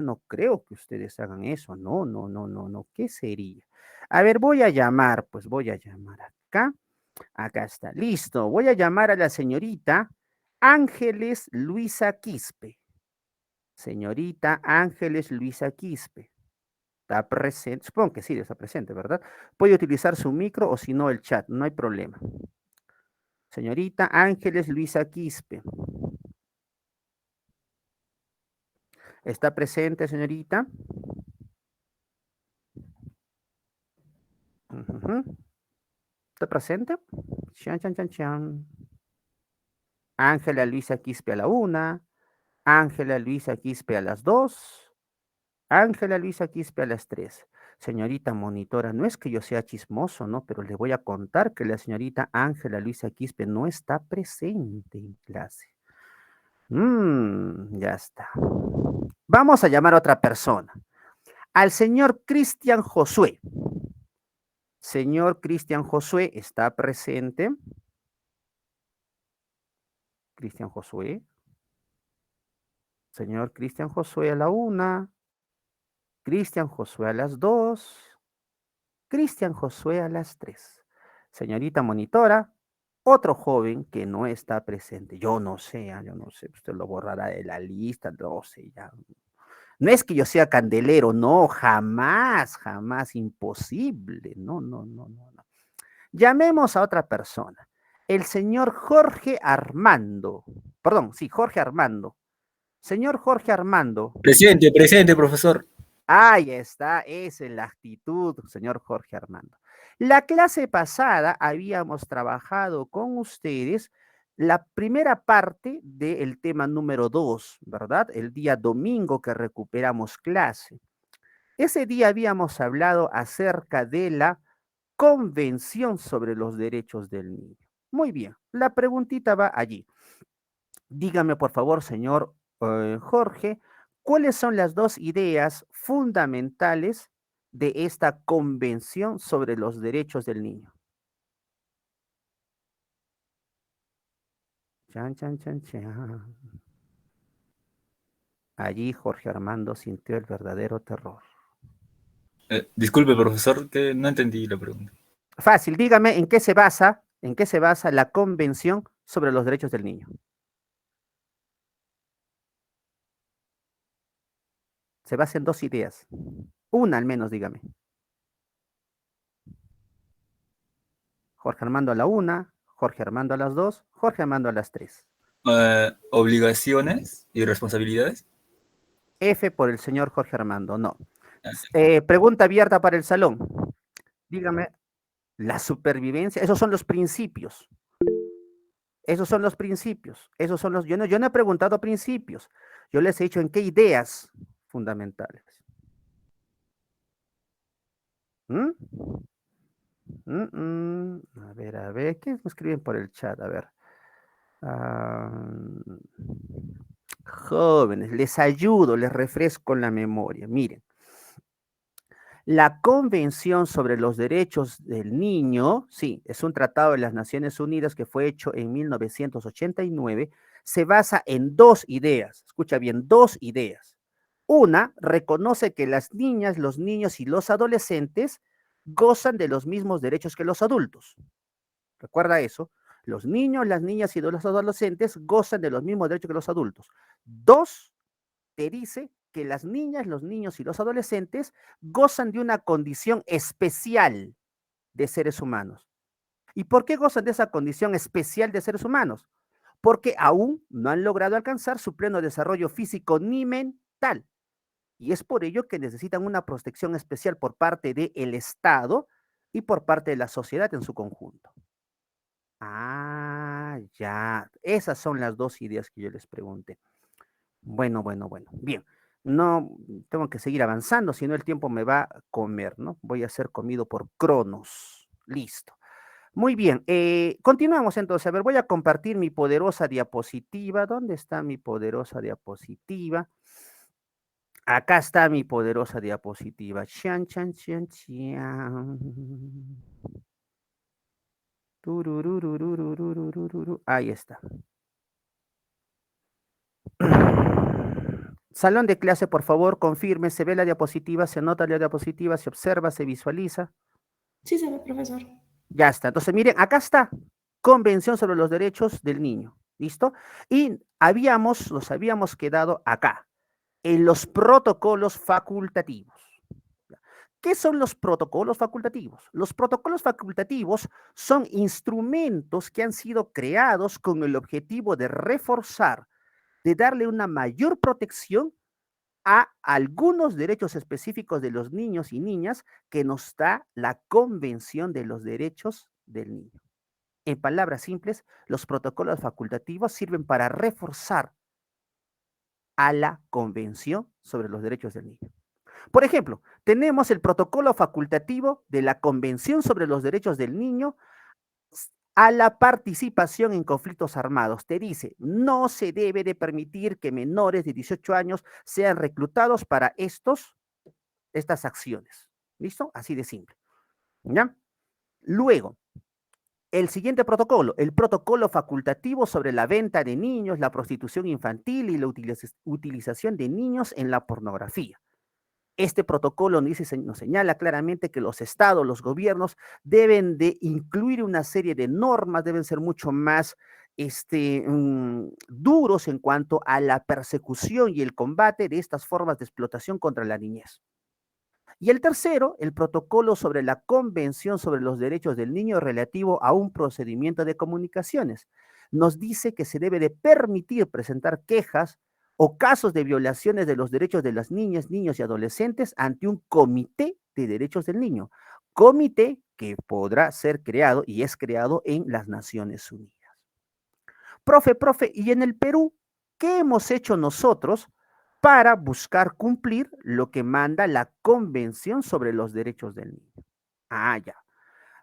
No creo que ustedes hagan eso. No, no, no, no, no. ¿Qué sería? A ver, voy a llamar, pues voy a llamar acá. Acá está. Listo. Voy a llamar a la señorita Ángeles Luisa Quispe. Señorita Ángeles Luisa Quispe. Está presente. Supongo que sí, está presente, ¿verdad? Puede utilizar su micro o si no el chat. No hay problema. Señorita Ángeles Luisa Quispe. ¿Está presente, señorita? Ujú. ¿Está presente? Chan, chan, chan, chan. Ángela Luisa Quispe a la 1, Ángela Luisa Quispe a las 2, Ángela Luisa Quispe a las 3. Señorita monitora, no es que yo sea chismoso, ¿no? Pero le voy a contar que la señorita Ángela Luisa Quispe no está presente en clase. Ya está. Vamos a llamar a otra persona. Al señor Cristian Josué. Señor Cristian Josué, ¿está presente? Cristian Josué. Señor Cristian Josué a la 1, Cristian Josué a las 2, Cristian Josué a las 3. Señorita monitora, otro joven que no está presente. Yo no sé, usted lo borrará de la lista, no sé, ya. No es que yo sea candelero, no, jamás, jamás, imposible. No, no, no, no, no. Llamemos a otra persona. El señor Jorge Armando. Perdón, sí, Jorge Armando. Señor Jorge Armando. Presente, presente, profesor. Ahí está, esa es la actitud, señor Jorge Armando. La clase pasada habíamos trabajado con ustedes la primera parte del tema número 2, ¿verdad? El día domingo que recuperamos clase. Ese día habíamos hablado acerca de la Convención sobre los Derechos del Niño. Muy bien, la preguntita va allí. Dígame, por favor, señor Jorge, ¿cuáles son las dos ideas fundamentales de esta Convención sobre los Derechos del Niño? Chan, chan, chan, chan. Allí Jorge Armando sintió el verdadero terror. Disculpe, profesor, que no entendí la pregunta. Fácil, dígame en qué se basa la Convención sobre los Derechos del Niño. Se basa en dos ideas. Una al menos, dígame. Jorge Armando a la 1, Jorge Armando a las 2, Jorge Armando a las 3. ¿Obligaciones y responsabilidades? F por el señor Jorge Armando, no. Ah, Pregunta abierta para el salón. Dígame, la supervivencia, esos son los principios. Esos son los principios. Esos son los. Yo no he preguntado principios. Yo les he dicho en qué ideas fundamentales. ¿Mm? A ver, ¿qué me escriben por el chat? A ver. Ah, jóvenes, les ayudo, les refresco la memoria. Miren, la Convención sobre los Derechos del Niño, sí, es un tratado de las Naciones Unidas que fue hecho en 1989, se basa en dos ideas, escucha bien, dos ideas. Una, reconoce que las niñas, los niños y los adolescentes gozan de los mismos derechos que los adultos. Recuerda eso. Los niños, las niñas y los adolescentes gozan de los mismos derechos que los adultos. Dos, te dice que las niñas, los niños y los adolescentes gozan de una condición especial de seres humanos. ¿Y por qué gozan de esa condición especial de seres humanos? Porque aún no han logrado alcanzar su pleno desarrollo físico ni mental. Y es por ello que necesitan una protección especial por parte del Estado y por parte de la sociedad en su conjunto. Ah, ya. Esas son las dos ideas que yo les pregunté. Bueno, bueno, bueno. Bien. No, tengo que seguir avanzando, si no el tiempo me va a comer, ¿no? Voy a ser comido por Cronos. Listo. Muy bien. Continuamos entonces. A ver, voy a compartir mi poderosa diapositiva. ¿Dónde está mi poderosa diapositiva? Acá está mi poderosa diapositiva. Chan, chan, chan, chan. Turururururururururu. Ahí está. Salón de clase, por favor, confirme, se ve la diapositiva, se nota la diapositiva, se observa, se visualiza. Sí se ve, profesor. Ya está. Entonces, miren, acá está. Convención sobre los derechos del niño. ¿Listo? Y nos habíamos quedado acá, en los protocolos facultativos. ¿Qué son los protocolos facultativos? Los protocolos facultativos son instrumentos que han sido creados con el objetivo de reforzar, de darle una mayor protección a algunos derechos específicos de los niños y niñas que nos da la Convención de los Derechos del Niño. En palabras simples, los protocolos facultativos sirven para reforzar a la Convención sobre los Derechos del Niño. Por ejemplo, tenemos el protocolo facultativo de la Convención sobre los Derechos del Niño a la participación en conflictos armados. Te dice, no se debe de permitir que menores de 18 años sean reclutados para estas acciones. ¿Listo? Así de simple. ¿Ya? Luego, el siguiente protocolo, el protocolo facultativo sobre la venta de niños, la prostitución infantil y la utilización de niños en la pornografía. Este protocolo nos señala claramente que los estados, los gobiernos deben de incluir una serie de normas, deben ser mucho más duros en cuanto a la persecución y el combate de estas formas de explotación contra la niñez. Y el tercero, el protocolo sobre la Convención sobre los Derechos del Niño relativo a un procedimiento de comunicaciones. Nos dice que se debe de permitir presentar quejas o casos de violaciones de los derechos de las niñas, niños y adolescentes ante un comité de derechos del niño. Comité que podrá ser creado y es creado en las Naciones Unidas. Profe, y en el Perú, ¿qué hemos hecho nosotros para buscar cumplir lo que manda la Convención sobre los Derechos del Niño? Ah, ya.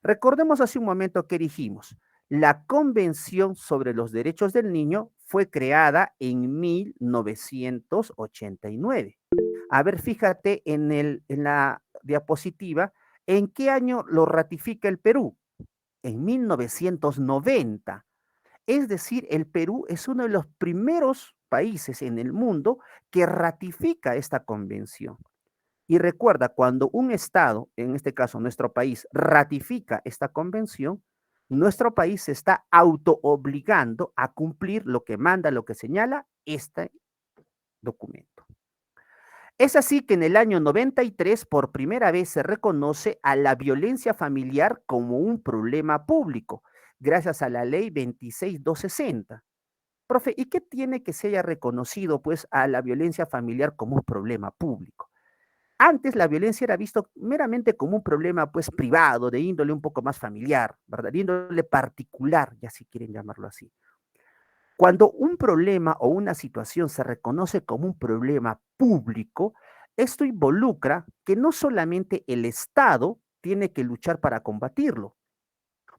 Recordemos hace un momento que dijimos, la Convención sobre los Derechos del Niño fue creada en 1989. A ver, fíjate en la diapositiva, ¿en qué año lo ratifica el Perú? En 1990. Es decir, el Perú es uno de los primeros países en el mundo que ratifica esta convención. Y recuerda, cuando un Estado, en este caso nuestro país, ratifica esta convención, nuestro país se está autoobligando a cumplir lo que manda, lo que señala este documento. Es así que en el año 93 por primera vez se reconoce a la violencia familiar como un problema público, gracias a la ley 26260. Profe, ¿y qué tiene que se haya reconocido pues a la violencia familiar como un problema público? Antes la violencia era visto meramente como un problema pues privado, de índole un poco más familiar, ¿verdad? De índole particular, ya si quieren llamarlo así. Cuando un problema o una situación se reconoce como un problema público, esto involucra que no solamente el Estado tiene que luchar para combatirlo,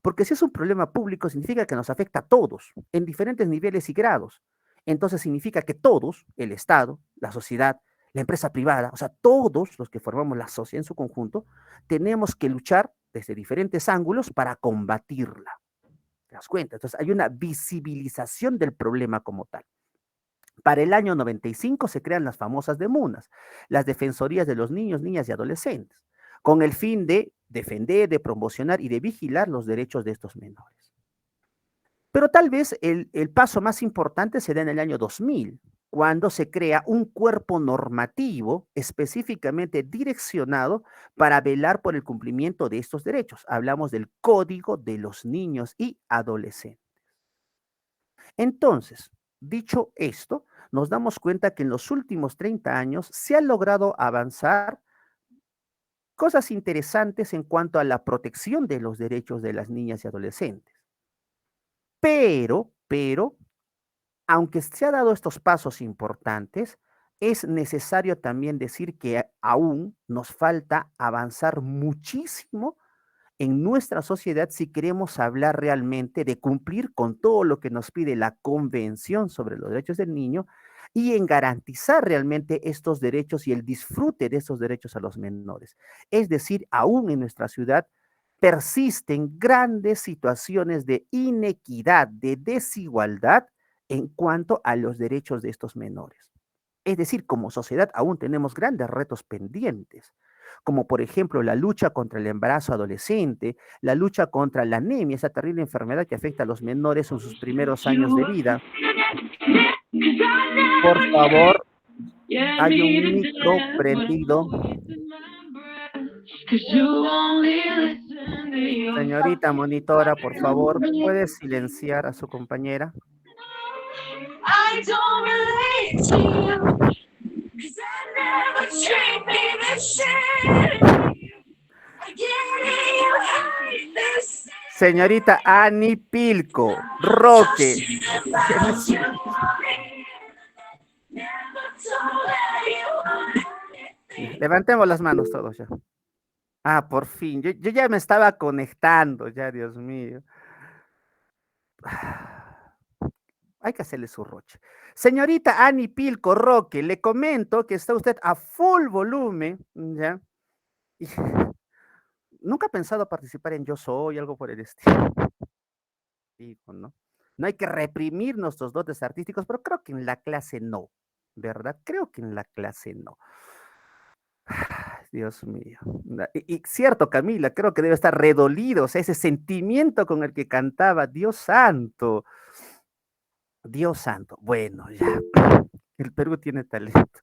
porque si es un problema público significa que nos afecta a todos, en diferentes niveles y grados. Entonces significa que todos, el Estado, la sociedad, la empresa privada, o sea, todos los que formamos la sociedad en su conjunto, tenemos que luchar desde diferentes ángulos para combatirla. ¿Te das cuenta? Entonces hay una visibilización del problema como tal. Para el año 95 se crean las famosas DEMUNAS, las Defensorías de los Niños, Niñas y Adolescentes, con el fin de defender, de promocionar y de vigilar los derechos de estos menores. Pero tal vez el paso más importante se da en el año 2000, cuando se crea un cuerpo normativo específicamente direccionado para velar por el cumplimiento de estos derechos. Hablamos del Código de los Niños y Adolescentes. Entonces, dicho esto, nos damos cuenta que en los últimos 30 años se ha logrado avanzar cosas interesantes en cuanto a la protección de los derechos de las niñas y adolescentes. Pero, aunque se han dado estos pasos importantes, es necesario también decir que aún nos falta avanzar muchísimo en nuestra sociedad si queremos hablar realmente de cumplir con todo lo que nos pide la Convención sobre los Derechos del Niño y en garantizar realmente estos derechos y el disfrute de esos derechos a los menores. Es decir, aún en nuestra ciudad persisten grandes situaciones de inequidad, de desigualdad en cuanto a los derechos de estos menores. Es decir, como sociedad aún tenemos grandes retos pendientes, como por ejemplo la lucha contra el embarazo adolescente, la lucha contra la anemia, esa terrible enfermedad que afecta a los menores en sus primeros años de vida. Por favor, hay un micro prendido. Señorita monitora, por favor, ¿puede silenciar a su compañera? Señorita Ani Pilco, Roque. Levantemos las manos todos ya. Ah, por fin. Yo ya me estaba conectando, ya, Dios mío. Hay que hacerle su roche. Señorita Ani Pilco Roque, le comento que está usted a full volumen, ¿ya? Y nunca ha pensado participar en Yo Soy, algo por el estilo. Digo, ¿no? No hay que reprimir nuestros dotes artísticos, pero creo que en la clase no, ¿verdad? Creo que en la clase no. Dios mío. Y cierto, Camila, creo que debe estar redolido, o sea, ese sentimiento con el que cantaba, Dios santo. Dios santo. Bueno, ya. El Perú tiene talento.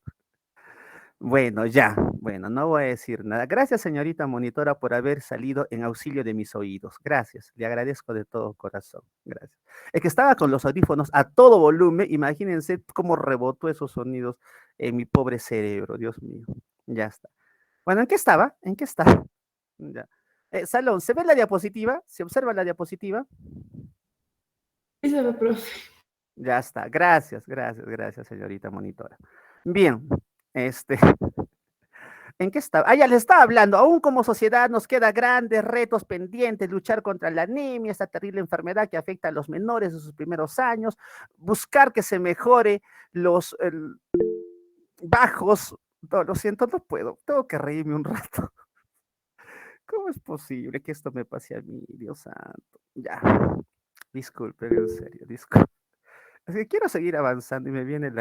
Bueno, ya. Bueno, no voy a decir nada. Gracias, señorita monitora, por haber salido en auxilio de mis oídos. Gracias. Le agradezco de todo corazón. Gracias. Es que estaba con los audífonos a todo volumen. Imagínense cómo rebotó esos sonidos en mi pobre cerebro. Dios mío. Ya está. Bueno, ¿en qué estaba? ¿En qué estaba? Ya. Salón, ¿se ve la diapositiva? ¿Se observa la diapositiva? Sí se ve, profe. Ya está. Gracias, gracias, gracias, señorita monitora. Bien, ¿en qué estaba? Ah, ya les estaba hablando. Aún como sociedad nos queda grandes retos pendientes, luchar contra la anemia, esta terrible enfermedad que afecta a los menores en sus primeros años, buscar que se mejore los bajos. No, lo siento, no puedo. Tengo que reírme un rato. ¿Cómo es posible que esto me pase a mí, Dios santo? Ya, disculpen, en serio, disculpen. Es que quiero seguir avanzando y me viene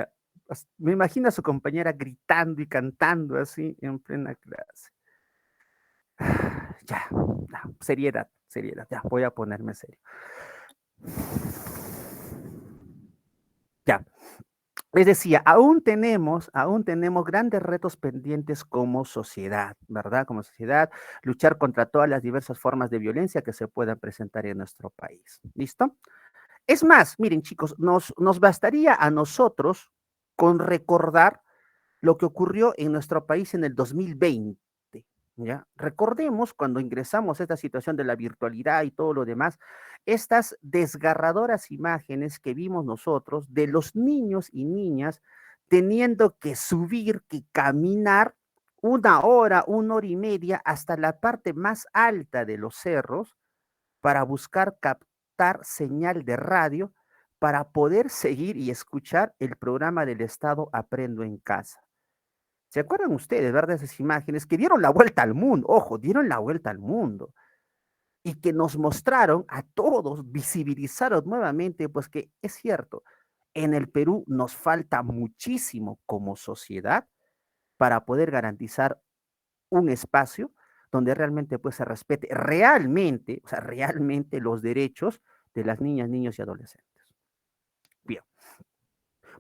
me imagino a su compañera gritando y cantando así en plena clase. Ya, no, seriedad, seriedad, ya, voy a ponerme serio. Ya, les decía, aún tenemos grandes retos pendientes como sociedad, ¿verdad? Como sociedad, luchar contra todas las diversas formas de violencia que se puedan presentar en nuestro país. ¿Listo? Es más, miren chicos, nos bastaría a nosotros con recordar lo que ocurrió en nuestro país en el 2020, ¿ya? Recordemos cuando ingresamos a esta situación de la virtualidad y todo lo demás, estas desgarradoras imágenes que vimos nosotros de los niños y niñas teniendo que subir, que caminar 1 hora, 1 hora y media hasta la parte más alta de los cerros para buscar captar señal de radio para poder seguir y escuchar el programa del Estado Aprendo en Casa. ¿Se acuerdan ustedes, verdad, de esas imágenes que dieron la vuelta al mundo? Ojo, dieron la vuelta al mundo. Y que nos mostraron a todos, visibilizaron nuevamente, pues que es cierto, en el Perú nos falta muchísimo como sociedad para poder garantizar un espacio donde realmente pues se respete realmente, o sea, realmente los derechos de las niñas, niños y adolescentes. Bien.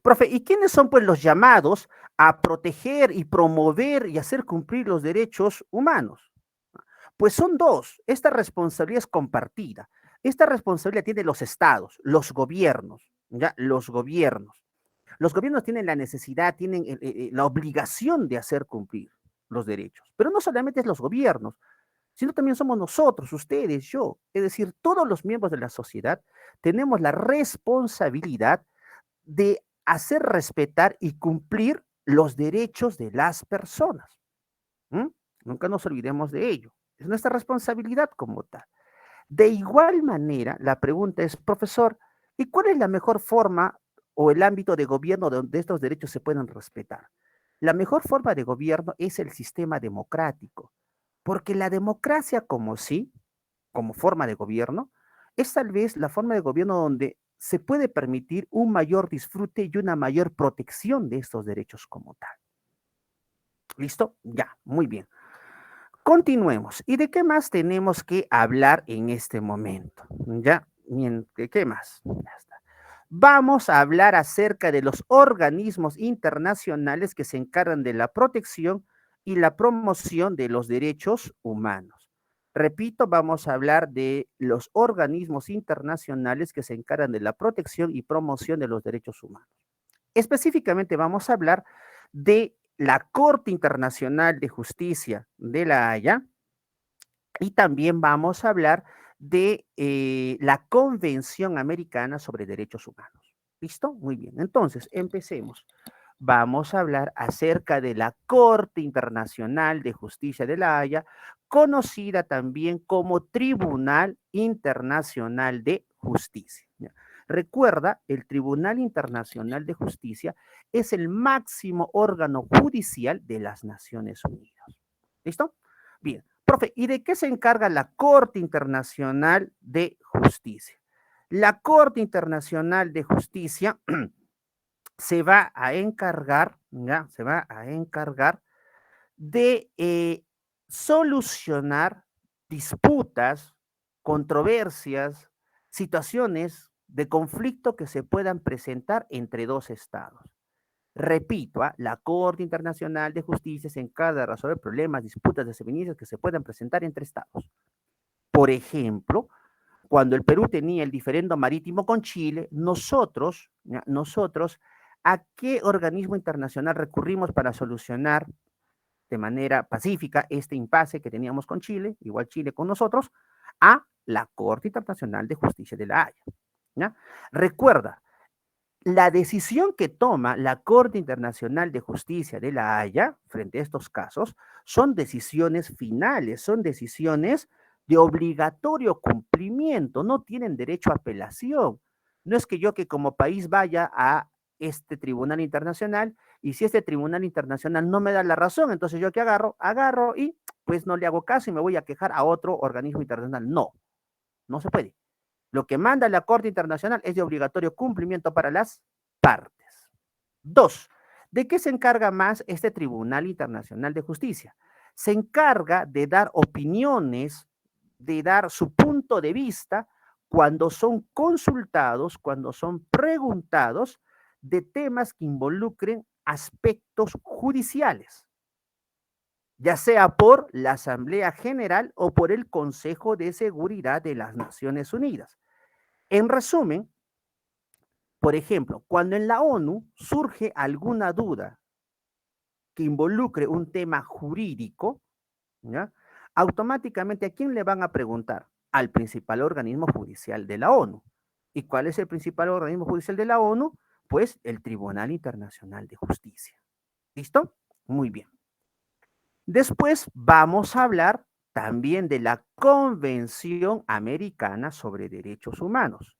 Profe, ¿y quiénes son pues los llamados a proteger y promover y hacer cumplir los derechos humanos? Pues son dos. Esta responsabilidad es compartida. Esta responsabilidad tiene los estados, los gobiernos, ¿ya? Los gobiernos. Los gobiernos tienen la necesidad, tienen la obligación de hacer cumplir los derechos. Pero no solamente es los gobiernos, sino también somos nosotros, ustedes, yo. Es decir, todos los miembros de la sociedad tenemos la responsabilidad de hacer respetar y cumplir los derechos de las personas. ¿Mm? Nunca nos olvidemos de ello. Es nuestra responsabilidad como tal. De igual manera, la pregunta es, profesor, ¿y cuál es la mejor forma o el ámbito de gobierno donde estos derechos se pueden respetar? La mejor forma de gobierno es el sistema democrático, porque la democracia como sí, como forma de gobierno, es tal vez la forma de gobierno donde se puede permitir un mayor disfrute y una mayor protección de estos derechos como tal. ¿Listo? Ya, muy bien. Continuemos. ¿Y de qué más tenemos que hablar en este momento? ¿Ya? Bien, ¿de qué más? Ya está. Vamos a hablar acerca de los organismos internacionales que se encargan de la protección y la promoción de los derechos humanos. Repito, vamos a hablar de los organismos internacionales que se encargan de la protección y promoción de los derechos humanos. Específicamente vamos a hablar de la Corte Internacional de Justicia de La Haya y también vamos a hablar de la Convención Americana sobre Derechos Humanos. ¿Listo? Muy bien. Entonces, empecemos. Vamos a hablar acerca de la Corte Internacional de Justicia de La Haya, conocida también como Tribunal Internacional de Justicia. ¿Ya? Recuerda, el Tribunal Internacional de Justicia es el máximo órgano judicial de las Naciones Unidas. ¿Listo? Bien. Profe, ¿y de qué se encarga la Corte Internacional de Justicia? La Corte Internacional de Justicia se va a encargar, ¿ya? Se va a encargar de solucionar disputas, controversias, situaciones de conflicto que se puedan presentar entre dos estados. Repito, la Corte Internacional de Justicia se encarga de resolver problemas, disputas, desavenencias que se puedan presentar entre estados. Por ejemplo, cuando el Perú tenía el diferendo marítimo con Chile, nosotros, ¿a qué organismo internacional recurrimos para solucionar de manera pacífica este impasse que teníamos con Chile, igual Chile con nosotros? A la Corte Internacional de Justicia de La Haya. ¿Ya? Recuerda, la decisión que toma la Corte Internacional de Justicia de La Haya frente a estos casos son decisiones finales, son decisiones de obligatorio cumplimiento, no tienen derecho a apelación. No es que yo que como país vaya a este tribunal internacional y si este tribunal internacional no me da la razón, entonces yo que agarro y pues no le hago caso y me voy a quejar a otro organismo internacional. No, no se puede. Lo que manda la Corte Internacional es de obligatorio cumplimiento para las partes. Dos, ¿de qué se encarga más este Tribunal Internacional de Justicia? Se encarga de dar opiniones, de dar su punto de vista cuando son consultados, cuando son preguntados de temas que involucren aspectos judiciales, ya sea por la Asamblea General o por el Consejo de Seguridad de las Naciones Unidas. En resumen, por ejemplo, cuando en la ONU surge alguna duda que involucre un tema jurídico, ¿ya? Automáticamente, ¿a quién le van a preguntar? Al principal organismo judicial de la ONU. ¿Y cuál es el principal organismo judicial de la ONU? Pues el Tribunal Internacional de Justicia. ¿Listo? Muy bien. Después vamos a hablar también de la Convención Americana sobre Derechos Humanos.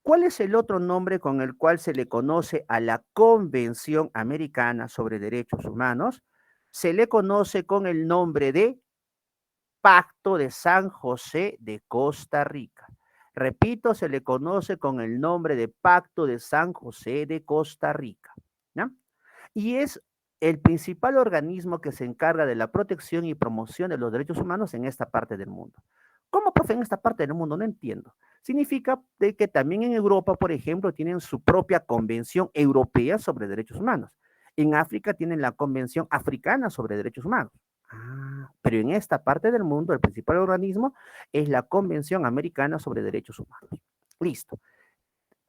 ¿Cuál es el otro nombre con el cual se le conoce a la Convención Americana sobre Derechos Humanos? Se le conoce con el nombre de Pacto de San José de Costa Rica. Repito, se le conoce con el nombre de Pacto de San José de Costa Rica. ¿Ya? Y es el principal organismo que se encarga de la protección y promoción de los derechos humanos en esta parte del mundo. ¿Cómo, profe, en esta parte del mundo? No entiendo. Significa de que también en Europa, por ejemplo, tienen su propia Convención Europea sobre Derechos Humanos. En África tienen la Convención Africana sobre Derechos Humanos. Pero en esta parte del mundo, el principal organismo es la Convención Americana sobre Derechos Humanos. Listo.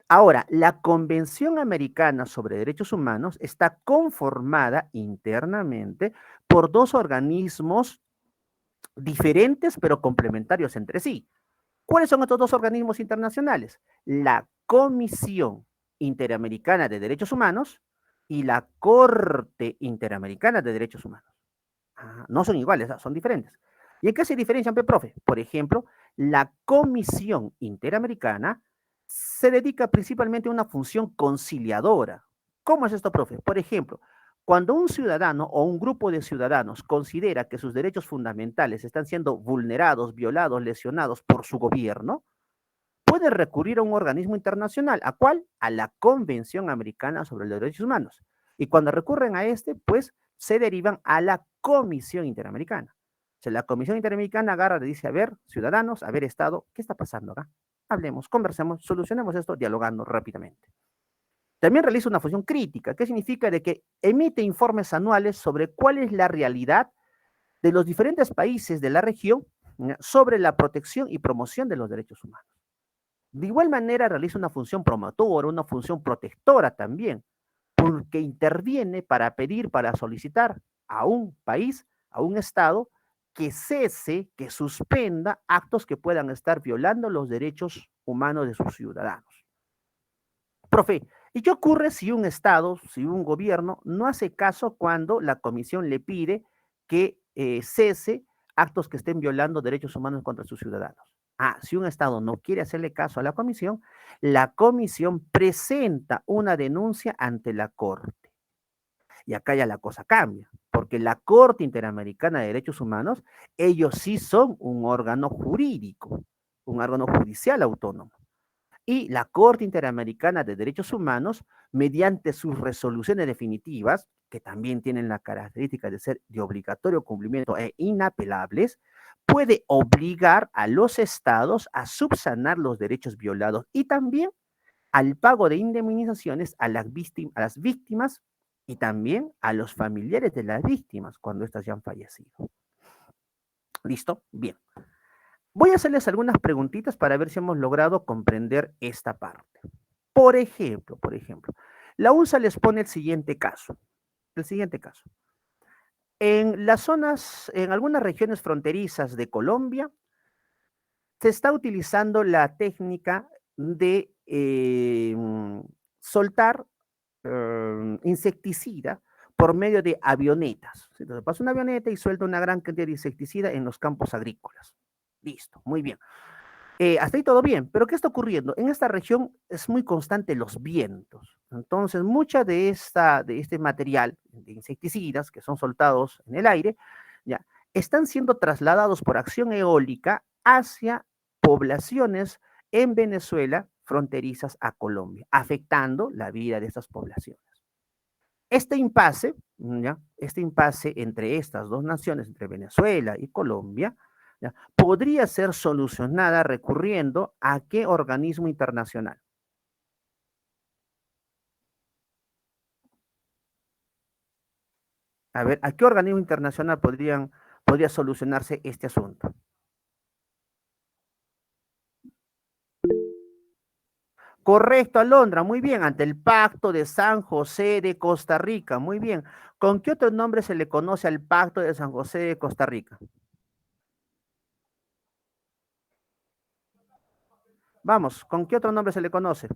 Ahora, la Convención Americana sobre Derechos Humanos está conformada internamente por dos organismos diferentes pero complementarios entre sí. ¿Cuáles son estos dos organismos internacionales? La Comisión Interamericana de Derechos Humanos y la Corte Interamericana de Derechos Humanos. No son iguales, son diferentes. ¿Y en qué se diferencian, profe? Por ejemplo, la Comisión Interamericana se dedica principalmente a una función conciliadora. ¿Cómo es esto, profe? Por ejemplo, cuando un ciudadano o un grupo de ciudadanos considera que sus derechos fundamentales están siendo vulnerados, violados, lesionados por su gobierno, puede recurrir a un organismo internacional. ¿A cuál? A la Convención Americana sobre los Derechos Humanos. Y cuando recurren a este, pues se derivan a la Comisión Interamericana. O sea, la Comisión Interamericana agarra y dice, a ver, ciudadanos, a ver, Estado, ¿qué está pasando acá? Hablemos, conversemos, solucionemos esto dialogando rápidamente. También realiza una función crítica, que significa de que emite informes anuales sobre cuál es la realidad de los diferentes países de la región sobre la protección y promoción de los derechos humanos. De igual manera realiza una función promotora, una función protectora también, porque interviene para pedir, para solicitar a un país, a un Estado, que cese, que suspenda actos que puedan estar violando los derechos humanos de sus ciudadanos. Profe, ¿y qué ocurre si un Estado, si un gobierno no hace caso cuando la comisión le pide que cese actos que estén violando derechos humanos contra sus ciudadanos? Ah, si un Estado no quiere hacerle caso a la comisión presenta una denuncia ante la Corte. Y acá ya la cosa cambia, porque la Corte Interamericana de Derechos Humanos, ellos sí son un órgano jurídico, un órgano judicial autónomo. Y la Corte Interamericana de Derechos Humanos, mediante sus resoluciones definitivas, que también tienen la característica de ser de obligatorio cumplimiento e inapelables, puede obligar a los estados a subsanar los derechos violados y también al pago de indemnizaciones a las víctimas y también a los familiares de las víctimas cuando éstas ya han fallecido. ¿Listo? Bien. Voy a hacerles algunas preguntitas para ver si hemos logrado comprender esta parte. Por ejemplo, la USA les pone el siguiente caso. En las zonas, en algunas regiones fronterizas de Colombia, se está utilizando la técnica de soltar insecticida por medio de avionetas. Entonces pasa una avioneta y suelta una gran cantidad de insecticida en los campos agrícolas. Listo, muy bien. Hasta ahí todo bien, pero ¿qué está ocurriendo? En esta región es muy constante los vientos. Entonces, mucha de este material de insecticidas que son soltados en el aire, ya, están siendo trasladados por acción eólica hacia poblaciones en Venezuela fronterizas a Colombia, afectando la vida de estas poblaciones. Este impasse, ¿ya? Este impasse entre estas dos naciones, entre Venezuela y Colombia, ¿ya? Podría ser solucionada recurriendo a qué organismo internacional. A ver, ¿a qué organismo internacional podría solucionarse este asunto? Correcto, Alondra, muy bien, ante el Pacto de San José de Costa Rica, muy bien. ¿Con qué otro nombre se le conoce al Pacto de San José de Costa Rica? Vamos, ¿con qué otro nombre se le conoce?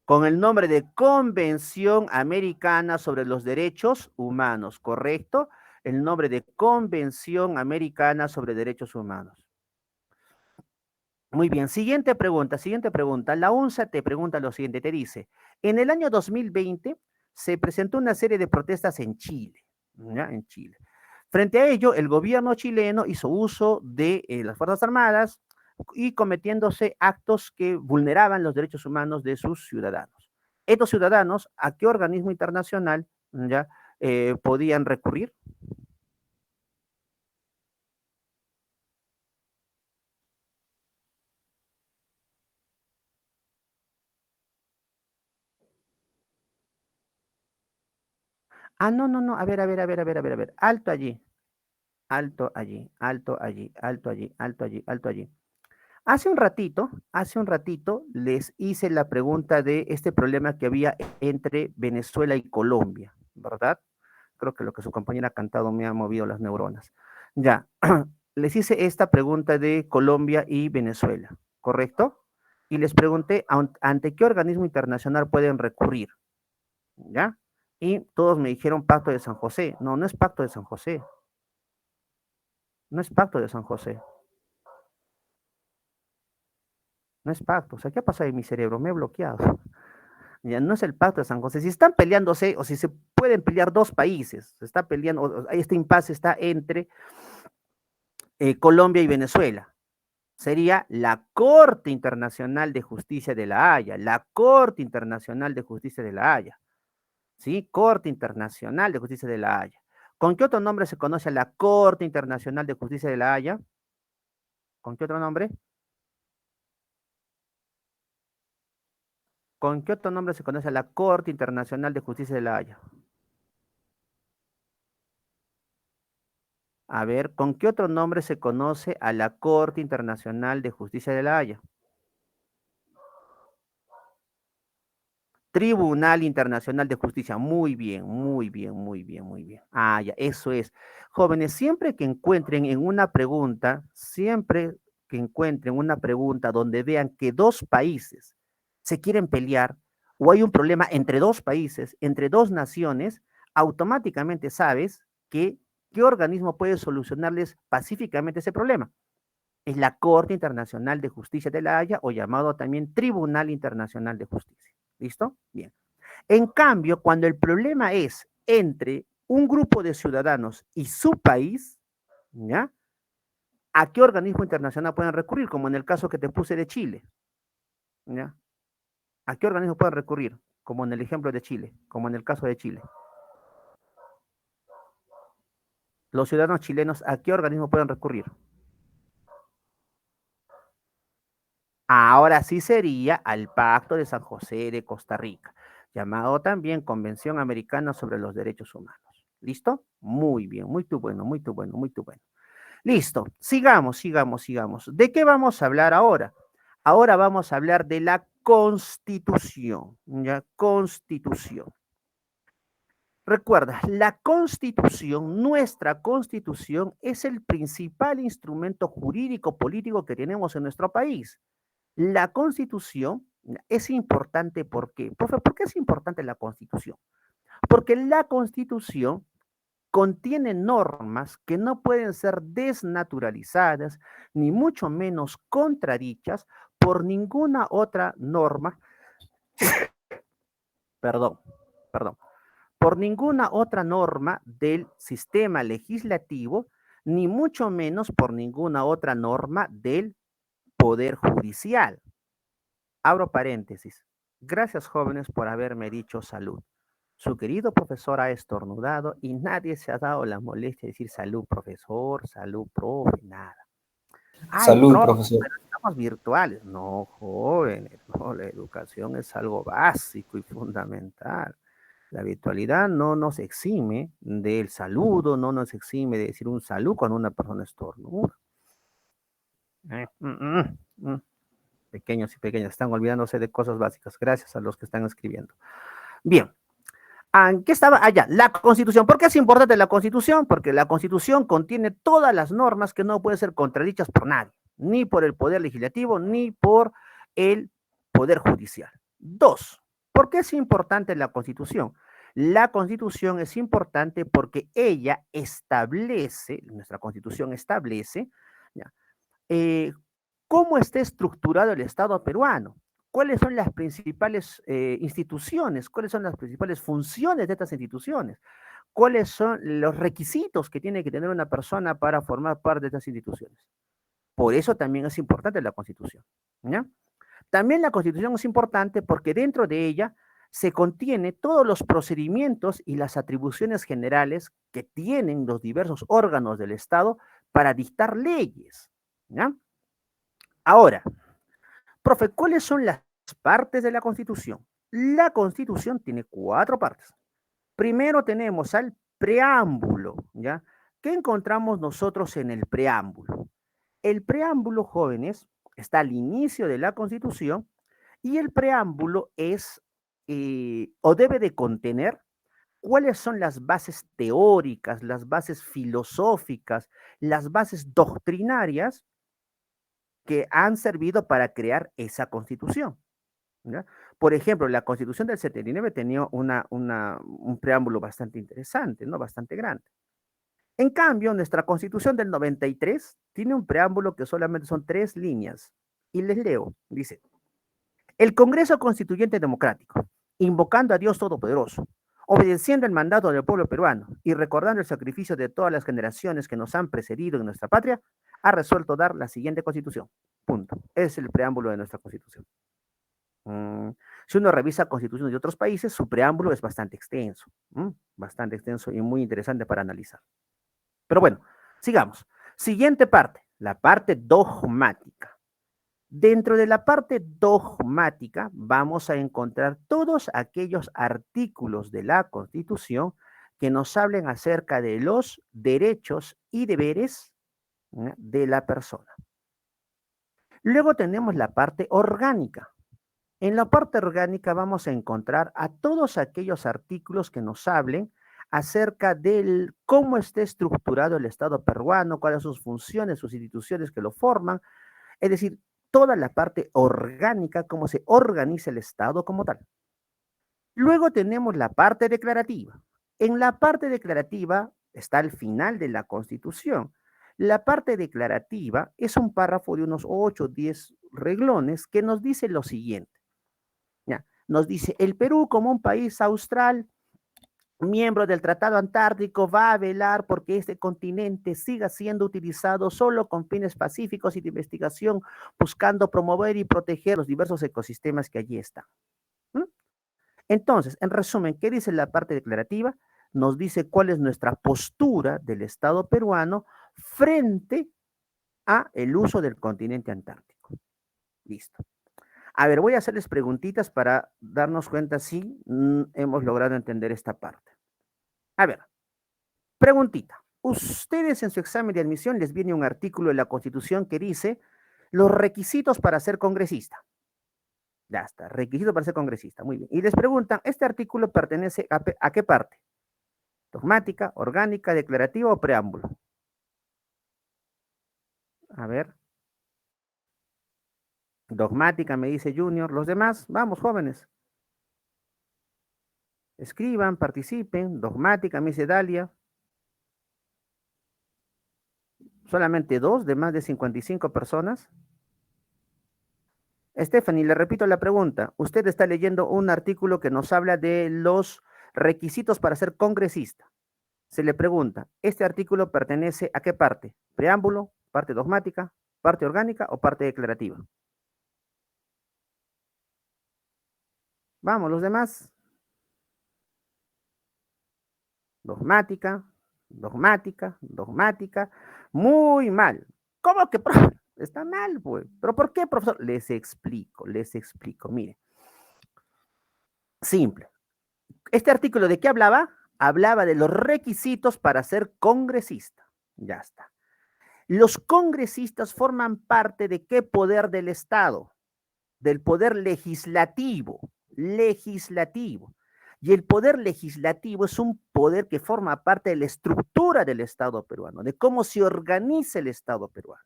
Con el nombre de Convención Americana sobre los Derechos Humanos, ¿correcto? El nombre de Convención Americana sobre Derechos Humanos. Muy bien, siguiente pregunta, siguiente pregunta. La UNSA te pregunta lo siguiente, te dice, en el año 2020 se presentó una serie de protestas en Chile, ¿ya? En Chile. Frente a ello, el gobierno chileno hizo uso de las Fuerzas Armadas y cometiéndose actos que vulneraban los derechos humanos de sus ciudadanos. Estos ciudadanos, ¿a qué organismo internacional ya podían recurrir? Ah, no, no, no, a ver, alto allí, alto allí, alto allí, alto allí, alto allí, alto allí. Hace un ratito les hice la pregunta de este problema que había entre Venezuela y Colombia, ¿verdad? Creo que lo que su compañera ha cantado me ha movido las neuronas. Ya, les hice esta pregunta de Colombia y Venezuela, ¿correcto? Y les pregunté ante qué organismo internacional pueden recurrir, ¿ya? Y todos me dijeron Pacto de San José. No, no es Pacto de San José. No es Pacto de San José. No es pacto. O sea, ¿qué ha pasado en mi cerebro? Me he bloqueado. Ya no es el Pacto de San José. Si están peleándose, o si se pueden pelear dos países, se está peleando, este impasse está entre Colombia y Venezuela. Sería la Corte Internacional de Justicia de la Haya, la Corte Internacional de Justicia de la Haya, ¿sí? Corte Internacional de Justicia de la Haya. ¿Con qué otro nombre se conoce a la Corte Internacional de Justicia de la Haya? ¿Con qué otro nombre? ¿Con qué otro nombre se conoce a la Corte Internacional de Justicia de la Haya? A ver, ¿con qué otro nombre se conoce a la Corte Internacional de Justicia de la Haya? Tribunal Internacional de Justicia. Muy bien, muy bien, muy bien, muy bien. Ah, ya, eso es. Jóvenes, siempre que encuentren en una pregunta, siempre que encuentren una pregunta donde vean que dos países se quieren pelear o hay un problema entre dos países, entre dos naciones, automáticamente sabes que qué organismo puede solucionarles pacíficamente ese problema. Es la Corte Internacional de Justicia de la Haya o llamado también Tribunal Internacional de Justicia. ¿Listo? Bien. En cambio, cuando el problema es entre un grupo de ciudadanos y su país, ¿ya? ¿A qué organismo internacional pueden recurrir? Como en el caso que te puse de Chile, ¿ya? ¿A qué organismo pueden recurrir? Como en el ejemplo de Chile, como en el caso de Chile. Los ciudadanos chilenos, ¿a qué organismo pueden recurrir? Ahora sí sería al Pacto de San José de Costa Rica, llamado también Convención Americana sobre los Derechos Humanos. ¿Listo? Muy bien, muy tu bueno, muy tu bueno, muy tu bueno. Listo, sigamos, sigamos, sigamos. ¿De qué vamos a hablar ahora? Ahora vamos a hablar de la Constitución, ¿ya? Constitución. Recuerda, la Constitución, nuestra Constitución, es el principal instrumento jurídico político que tenemos en nuestro país. La Constitución es importante, ¿por qué? Profe, ¿por qué es importante la Constitución? Porque la Constitución contiene normas que no pueden ser desnaturalizadas, ni mucho menos contradichas por ninguna otra norma, perdón, perdón, por ninguna otra norma del sistema legislativo, ni mucho menos por ninguna otra norma del Poder Judicial. Abro paréntesis. Gracias, jóvenes, por haberme dicho salud. Su querido profesor ha estornudado y nadie se ha dado la molestia de decir salud, profesor, salud, profe, nada. Ay, Salud, profe, profesor. pero estamos virtuales. No, jóvenes, no, la educación es algo básico y fundamental. La virtualidad no nos exime del saludo, no nos exime de decir un salud cuando una persona estornuda. Eh, mm, mm, mm. Pequeños y pequeñas, están olvidándose de cosas básicas. Gracias a los que están escribiendo. Bien. ¿Qué estaba allá? La Constitución. ¿Por qué es importante la Constitución? Porque la Constitución contiene todas las normas que no pueden ser contradichas por nadie, ni por el Poder Legislativo, ni por el Poder Judicial. Dos, ¿por qué es importante la Constitución? La Constitución es importante porque ella establece, nuestra Constitución establece, ¿ya? ¿Cómo está estructurado el Estado peruano? ¿Cuáles son las principales instituciones? ¿Cuáles son las principales funciones de estas instituciones? ¿Cuáles son los requisitos que tiene que tener una persona para formar parte de estas instituciones? Por eso también es importante la Constitución, ¿ya? También la Constitución es importante porque dentro de ella se contiene todos los procedimientos y las atribuciones generales que tienen los diversos órganos del Estado para dictar leyes, ¿ya? Ahora, profe, ¿cuáles son las partes de la Constitución? La Constitución tiene 4 partes. Primero tenemos al preámbulo, ¿ya? ¿Qué encontramos nosotros en el preámbulo? El preámbulo, jóvenes, está al inicio de la Constitución y el preámbulo es o debe de contener cuáles son las bases teóricas, las bases filosóficas, las bases doctrinarias que han servido para crear esa Constitución, ¿ya? Por ejemplo, la Constitución del 79 tenía un preámbulo bastante interesante, ¿no? Bastante grande. En cambio, nuestra Constitución del 93 tiene un preámbulo que solamente son 3 líneas. Y les leo, dice, el Congreso Constituyente Democrático invocando a Dios Todopoderoso, obedeciendo el mandato del pueblo peruano y recordando el sacrificio de todas las generaciones que nos han precedido en nuestra patria, ha resuelto dar la siguiente constitución. Punto. Es el preámbulo de nuestra constitución. Si uno revisa constituciones de otros países, su preámbulo es bastante extenso, bastante extenso y muy interesante para analizar. Pero bueno, sigamos. Siguiente parte, la parte dogmática. Dentro de la parte dogmática vamos a encontrar todos aquellos artículos de la Constitución que nos hablen acerca de los derechos y deberes de la persona. Luego tenemos la parte orgánica. En la parte orgánica vamos a encontrar a todos aquellos artículos que nos hablen acerca de cómo está estructurado el Estado peruano, cuáles son sus funciones, sus instituciones que lo forman, es decir, toda la parte orgánica, cómo se organiza el Estado como tal. Luego tenemos la parte declarativa. En la parte declarativa está el final de la Constitución. La parte declarativa es un párrafo de unos 8 o 10 renglones que nos dice lo siguiente. Ya, nos dice, el Perú como un país austral, miembro del Tratado Antártico, va a velar porque este continente siga siendo utilizado solo con fines pacíficos y de investigación, buscando promover y proteger los diversos ecosistemas que allí están. Entonces, en resumen, ¿qué dice la parte declarativa? Nos dice cuál es nuestra postura del Estado peruano frente a el uso del continente antártico. Listo. A ver, voy a hacerles preguntitas para darnos cuenta si hemos logrado entender esta parte. A ver, preguntita. Ustedes en su examen de admisión les viene un artículo de la Constitución que dice los requisitos para ser congresista. Ya está, requisitos para ser congresista, muy bien. Y les preguntan, ¿este artículo pertenece a qué parte? ¿Dogmática, orgánica, declarativa o preámbulo? A ver. Dogmática, me dice Junior. Los demás, vamos, jóvenes. Escriban, participen. Dogmática, me dice Dalia. Solamente 2 de más de 55 personas. Stephanie, le repito la pregunta. Usted está leyendo un artículo que nos habla de los requisitos para ser congresista. Se le pregunta, ¿este artículo pertenece a qué parte? ¿Preámbulo, parte dogmática, parte orgánica o parte declarativa? Vamos, los demás. Dogmática, dogmática, dogmática. Muy mal. ¿Cómo que, profe? Está mal, pues. ¿Pero por qué, profesor? Les explico. Mire. Simple. ¿Este artículo de qué hablaba? Hablaba de los requisitos para ser congresista. Ya está. Los congresistas forman parte de qué poder del Estado? Del poder legislativo. Legislativo. Y el poder legislativo es un poder que forma parte de la estructura del Estado peruano, de cómo se organiza el Estado peruano.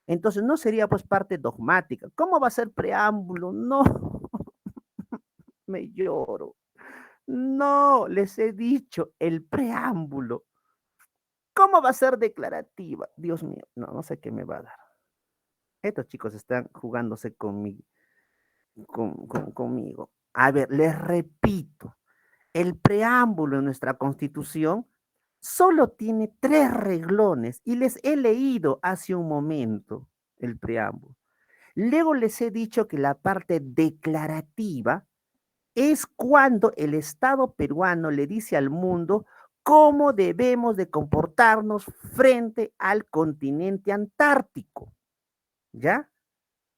Entonces no sería pues parte dogmática. ¿Cómo va a ser preámbulo? No, me lloro. No, les he dicho, el preámbulo. ¿Cómo va a ser declarativa? Dios mío, no sé qué me va a dar. Estos chicos están jugándose conmigo. A ver, les repito, el preámbulo de nuestra Constitución solo tiene 3 renglones y les he leído hace un momento el preámbulo. Luego les he dicho que la parte declarativa es cuando el Estado peruano le dice al mundo cómo debemos de comportarnos frente al continente antártico, ¿ya?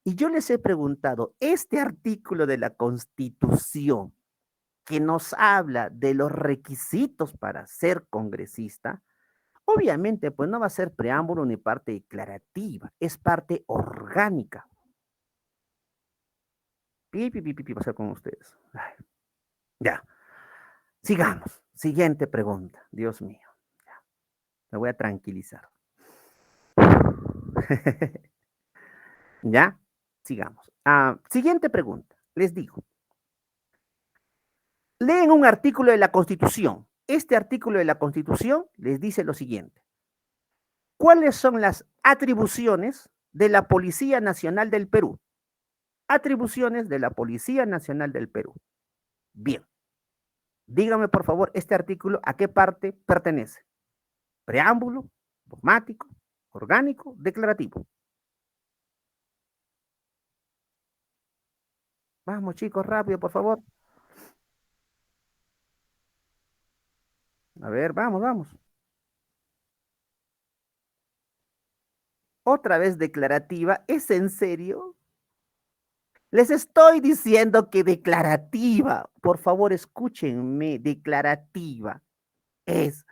Y yo les he preguntado, este artículo de la Constitución que nos habla de los requisitos para ser congresista, obviamente pues no va a ser preámbulo ni parte declarativa, es parte orgánica. Va a ser con ustedes. Ay, ya, sigamos. Siguiente pregunta, Dios mío. Ya. Me voy a tranquilizar. Ya, sigamos. Siguiente pregunta, les digo. Leen un artículo de la Constitución. Este artículo de la Constitución les dice lo siguiente. ¿Cuáles son las atribuciones de la Policía Nacional del Perú? Atribuciones de la Policía Nacional del Perú. Bien. Dígame, por favor, este artículo, ¿a qué parte pertenece? Preámbulo, dogmático, orgánico, declarativo. Vamos, chicos, rápido, por favor. A ver, vamos, vamos. Otra vez declarativa. ¿Es en serio? Les estoy diciendo que declarativa. Por favor, escúchenme. Declarativa es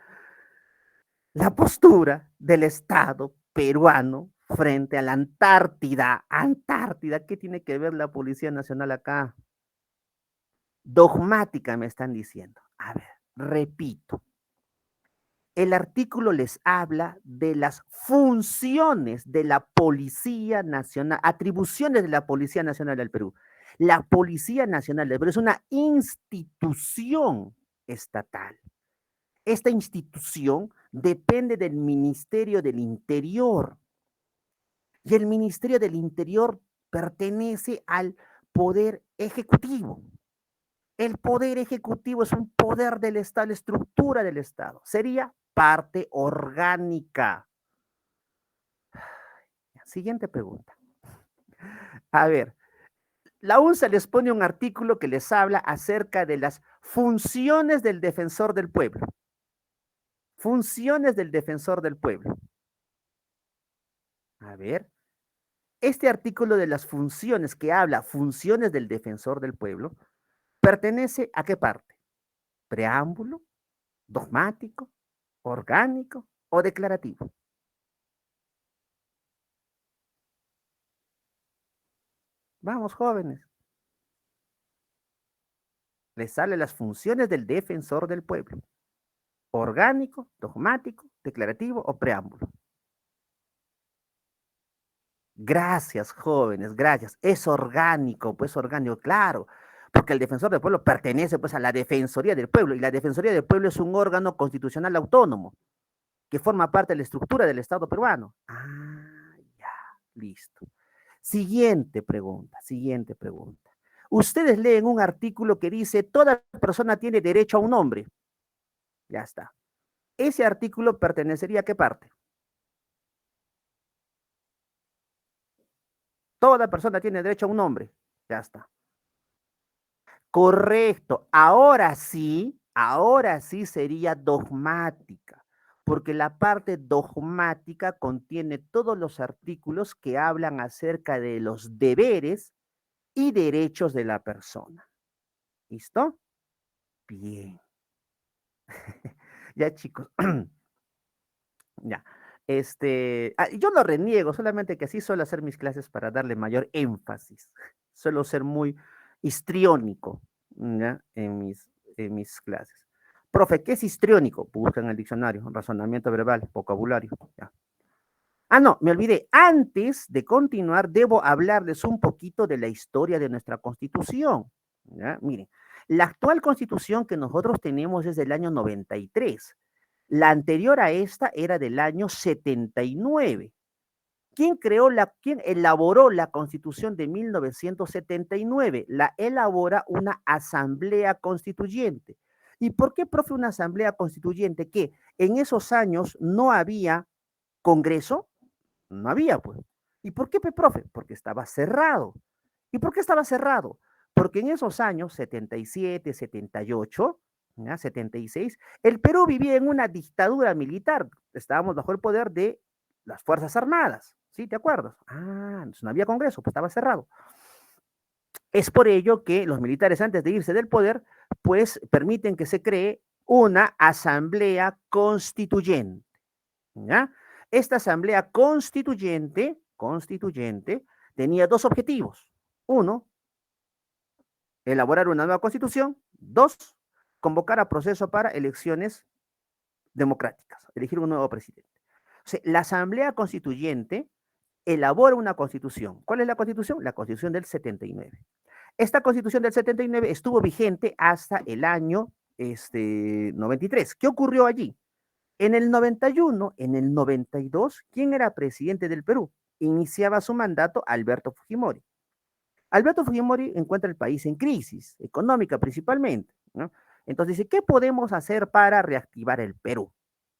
la postura del Estado peruano frente a la Antártida. Antártida, ¿qué tiene que ver la Policía Nacional acá? Dogmática me están diciendo. A ver, repito. El artículo les habla de las funciones de la Policía Nacional, atribuciones de la Policía Nacional del Perú. La Policía Nacional del Perú es una institución estatal. Esta institución depende del Ministerio del Interior. Y el Ministerio del Interior pertenece al Poder Ejecutivo. El Poder Ejecutivo es un poder del Estado, la estructura del Estado. Sería parte orgánica. Siguiente pregunta. A ver, la UNSA les pone un artículo que les habla acerca de las funciones del defensor del pueblo. Funciones del defensor del pueblo. A ver, este artículo de las funciones que habla funciones del defensor del pueblo, ¿pertenece a qué parte? ¿Preámbulo, dogmático, orgánico o declarativo? Vamos, jóvenes. Les sale las funciones del defensor del pueblo. Orgánico, dogmático, declarativo o preámbulo. Gracias, jóvenes, gracias. Es orgánico, pues orgánico, claro, porque el defensor del pueblo pertenece pues a la Defensoría del Pueblo y la Defensoría del Pueblo es un órgano constitucional autónomo que forma parte de la estructura del Estado peruano. Ah, ya, listo. Siguiente pregunta, siguiente pregunta. Ustedes leen un artículo que dice, toda persona tiene derecho a un nombre. Ya está. Ese artículo pertenecería a qué parte? Toda persona tiene derecho a un nombre. Ya está. Correcto. Ahora sí sería dogmática, porque la parte dogmática contiene todos los artículos que hablan acerca de los deberes y derechos de la persona. ¿Listo? Bien. Ya, chicos. Ya. Yo lo reniego, solamente que así suelo hacer mis clases para darle mayor énfasis. Suelo ser muy histriónico, ¿ya? En mis clases. Profe, ¿qué es histriónico? Buscan en el diccionario, razonamiento verbal, vocabulario. Ya. Ah, no, me olvidé. Antes de continuar, debo hablarles un poquito de la historia de nuestra Constitución. ¿Ya? Miren, la actual Constitución que nosotros tenemos es del año 93. La anterior a esta era del año 79. ¿Quién elaboró la Constitución de 1979? La elabora una asamblea constituyente. ¿Y por qué, profe, una asamblea constituyente? Que en esos años no había Congreso, no había, pues. ¿Y por qué, profe? Porque estaba cerrado. ¿Y por qué estaba cerrado? Porque en esos años, 77, 78, ¿ya? 76, el Perú vivía en una dictadura militar. Estábamos bajo el poder de las Fuerzas Armadas. ¿Sí? ¿Te acuerdas? Ah, entonces no había Congreso, pues estaba cerrado. Es por ello que los militares, antes de irse del poder, pues permiten que se cree una asamblea constituyente. ¿Ya? Esta asamblea constituyente tenía dos objetivos. Uno, elaborar una nueva constitución. Dos, convocar a proceso para elecciones democráticas, elegir un nuevo presidente. O sea, la asamblea constituyente elabora una constitución. ¿Cuál es la constitución? La constitución del 79. Esta constitución del 79 estuvo vigente hasta el año 93. ¿Qué ocurrió allí? En el 91, en el 92, ¿quién era presidente del Perú? Iniciaba su mandato Alberto Fujimori. Alberto Fujimori encuentra el país en crisis económica principalmente, ¿no? Entonces dice, ¿qué podemos hacer para reactivar el Perú?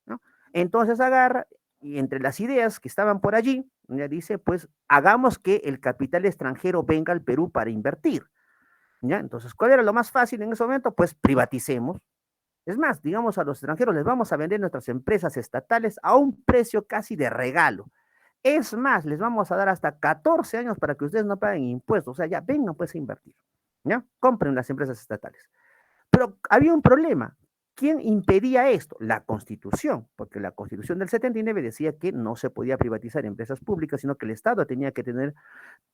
¿No? Entonces agarra y entre las ideas que estaban por allí, ya dice, pues hagamos que el capital extranjero venga al Perú para invertir. ¿Ya? Entonces, ¿cuál era lo más fácil en ese momento? Pues privaticemos. Es más, digamos a los extranjeros, les vamos a vender nuestras empresas estatales a un precio casi de regalo. Es más, les vamos a dar hasta 14 años para que ustedes no paguen impuestos. O sea, ya vengan pues a invertir. ¿Ya? Compren las empresas estatales. Pero había un problema. ¿Quién impedía esto? La Constitución, porque la Constitución del 79 decía que no se podía privatizar empresas públicas, sino que el Estado tenía que tener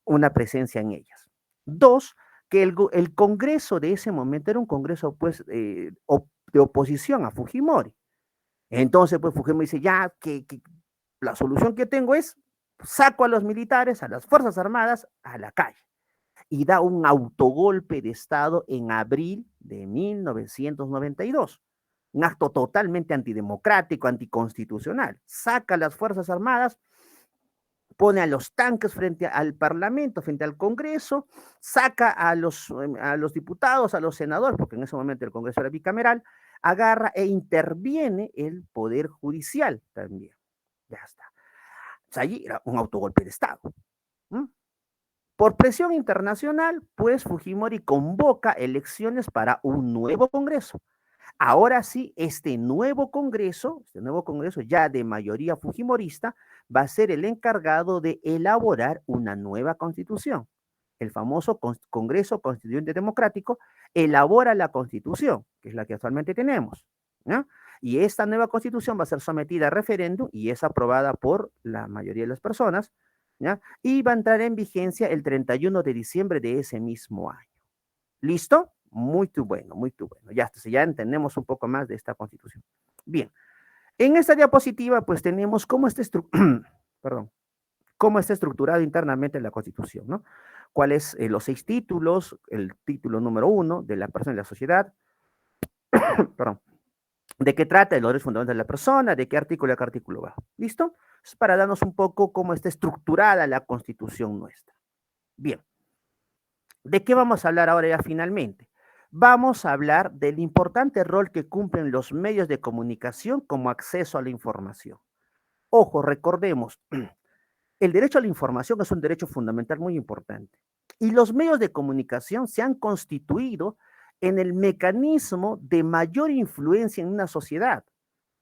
una presencia en ellas. Dos, que el Congreso de ese momento era un Congreso pues de oposición a Fujimori. Entonces pues Fujimori dice, ya que la solución que tengo es saco a los militares, a las Fuerzas Armadas, a la calle. Y da un autogolpe de Estado en abril de 1992. Un acto totalmente antidemocrático, anticonstitucional. Saca a las Fuerzas Armadas, pone a los tanques frente al Parlamento, frente al Congreso, saca a los diputados, a los senadores, porque en ese momento el Congreso era bicameral, agarra e interviene el Poder Judicial también. Ya está. O sea, allí era un autogolpe de Estado. ¿Mm? Por presión internacional, pues Fujimori convoca elecciones para un nuevo Congreso. Ahora sí, este nuevo Congreso ya de mayoría fujimorista, va a ser el encargado de elaborar una nueva constitución. El famoso Congreso Constituyente Democrático elabora la constitución, que es la que actualmente tenemos, ¿no? Y esta nueva constitución va a ser sometida a referéndum y es aprobada por la mayoría de las personas, ¿ya? Y va a entrar en vigencia el 31 de diciembre de ese mismo año. ¿Listo? Muy bueno, muy bueno. Ya entendemos un poco más de esta constitución. Bien, en esta diapositiva pues tenemos cómo está, cómo está estructurado internamente la constitución, ¿no? Cuáles los 6 títulos, el título número 1 de la persona y la sociedad, perdón, de qué trata el orden fundamental de la persona, de qué artículo a qué artículo va. ¿Listo? Es para darnos un poco cómo está estructurada la constitución nuestra. Bien, ¿de qué vamos a hablar ahora ya finalmente? Vamos a hablar del importante rol que cumplen los medios de comunicación como acceso a la información. Ojo, recordemos, el derecho a la información es un derecho fundamental muy importante. Y los medios de comunicación se han constituido en el mecanismo de mayor influencia en una sociedad.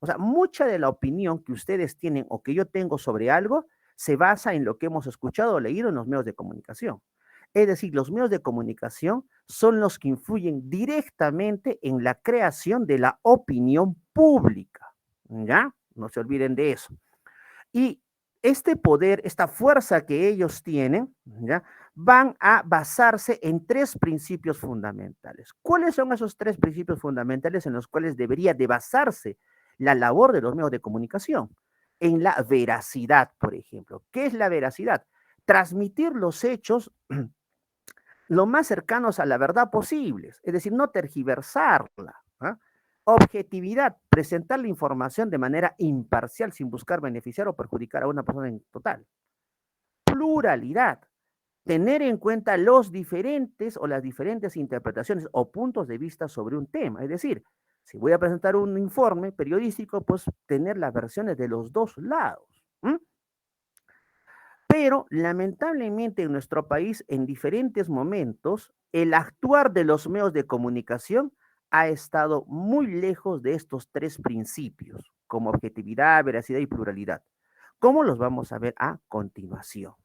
O sea, mucha de la opinión que ustedes tienen o que yo tengo sobre algo se basa en lo que hemos escuchado o leído en los medios de comunicación. Es decir, los medios de comunicación son los que influyen directamente en la creación de la opinión pública. ¿Ya? No se olviden de eso. Y este poder, esta fuerza que ellos tienen, ¿ya? Van a basarse en 3 principios fundamentales. ¿Cuáles son esos 3 principios fundamentales en los cuales debería de basarse la labor de los medios de comunicación? En la veracidad, por ejemplo. ¿Qué es la veracidad? Transmitir los hechos lo más cercanos a la verdad posibles, es decir, no tergiversarla. ¿Eh? Objetividad, presentar la información de manera imparcial sin buscar beneficiar o perjudicar a una persona en total. Pluralidad, tener en cuenta los diferentes o las diferentes interpretaciones o puntos de vista sobre un tema. Es decir, si voy a presentar un informe periodístico, pues tener las versiones de los 2 lados. Pero lamentablemente en nuestro país, en diferentes momentos, el actuar de los medios de comunicación ha estado muy lejos de estos 3 principios, como objetividad, veracidad y pluralidad. ¿Cómo los vamos a ver a continuación?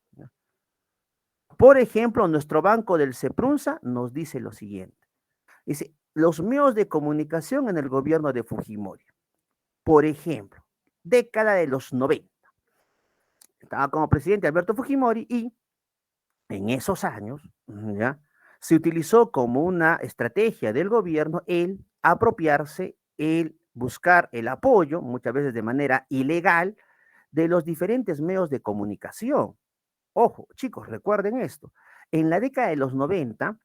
Por ejemplo, nuestro banco del CEPRUNSA nos dice lo siguiente. Dice, los medios de comunicación en el gobierno de Fujimori. Por ejemplo, década de los 90. Estaba como presidente Alberto Fujimori y en esos años, ¿ya? Se utilizó como una estrategia del gobierno el apropiarse, el buscar el apoyo, muchas veces de manera ilegal, de los diferentes medios de comunicación. Ojo, chicos, recuerden esto. En la década de los 90,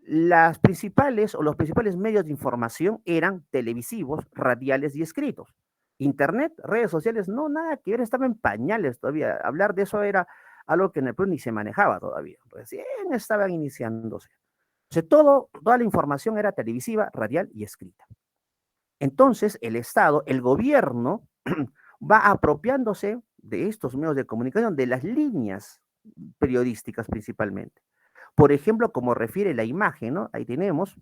los principales medios de información eran televisivos, radiales y escritos. Internet, redes sociales, no, nada que ver, estaba en pañales todavía. Hablar de eso era algo que en el Perú ni se manejaba todavía, recién estaban iniciándose. O sea, toda la información era televisiva, radial y escrita. Entonces, el Estado, el gobierno, va apropiándose de estos medios de comunicación, de las líneas periodísticas principalmente. Por ejemplo, como refiere la imagen, ¿no? Ahí tenemos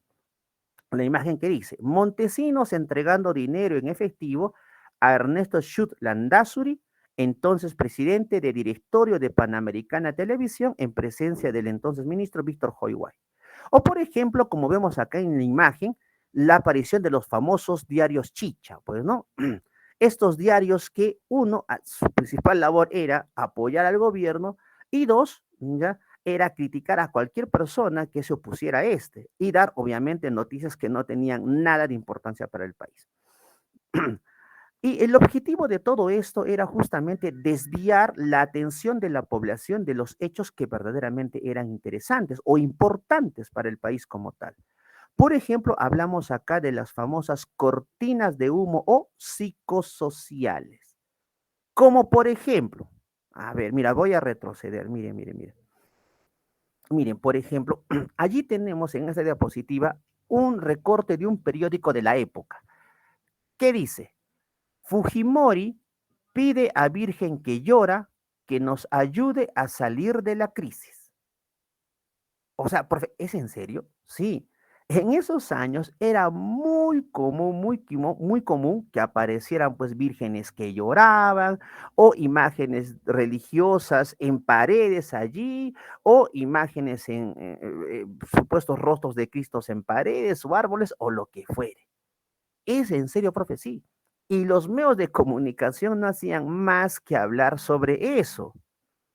la imagen que dice, Montesinos entregando dinero en efectivo a Ernesto Schutt Landazuri, entonces presidente de directorio de Panamericana Televisión, en presencia del entonces ministro Víctor Hoyguay. O por ejemplo, como vemos acá en la imagen, la aparición de los famosos diarios Chicha, pues, ¿no? Estos diarios que uno, su principal labor era apoyar al gobierno y dos, ¿ya? Era criticar a cualquier persona que se opusiera a este y dar, obviamente, noticias que no tenían nada de importancia para el país. Y el objetivo de todo esto era justamente desviar la atención de la población de los hechos que verdaderamente eran interesantes o importantes para el país como tal. Por ejemplo, hablamos acá de las famosas cortinas de humo o psicosociales. Como por ejemplo, a ver, mira, voy a retroceder, miren, miren, miren. Miren, por ejemplo, allí tenemos en esta diapositiva un recorte de un periódico de la época. ¿Qué dice? Fujimori pide a Virgen que llora que nos ayude a salir de la crisis. O sea, profe, ¿es en serio? Sí. En esos años era muy común, muy común que aparecieran pues vírgenes que lloraban o imágenes religiosas en paredes allí o imágenes en supuestos rostros de Cristos en paredes o árboles o lo que fuere. ¿Es en serio, profe? Sí. Y los medios de comunicación no hacían más que hablar sobre eso.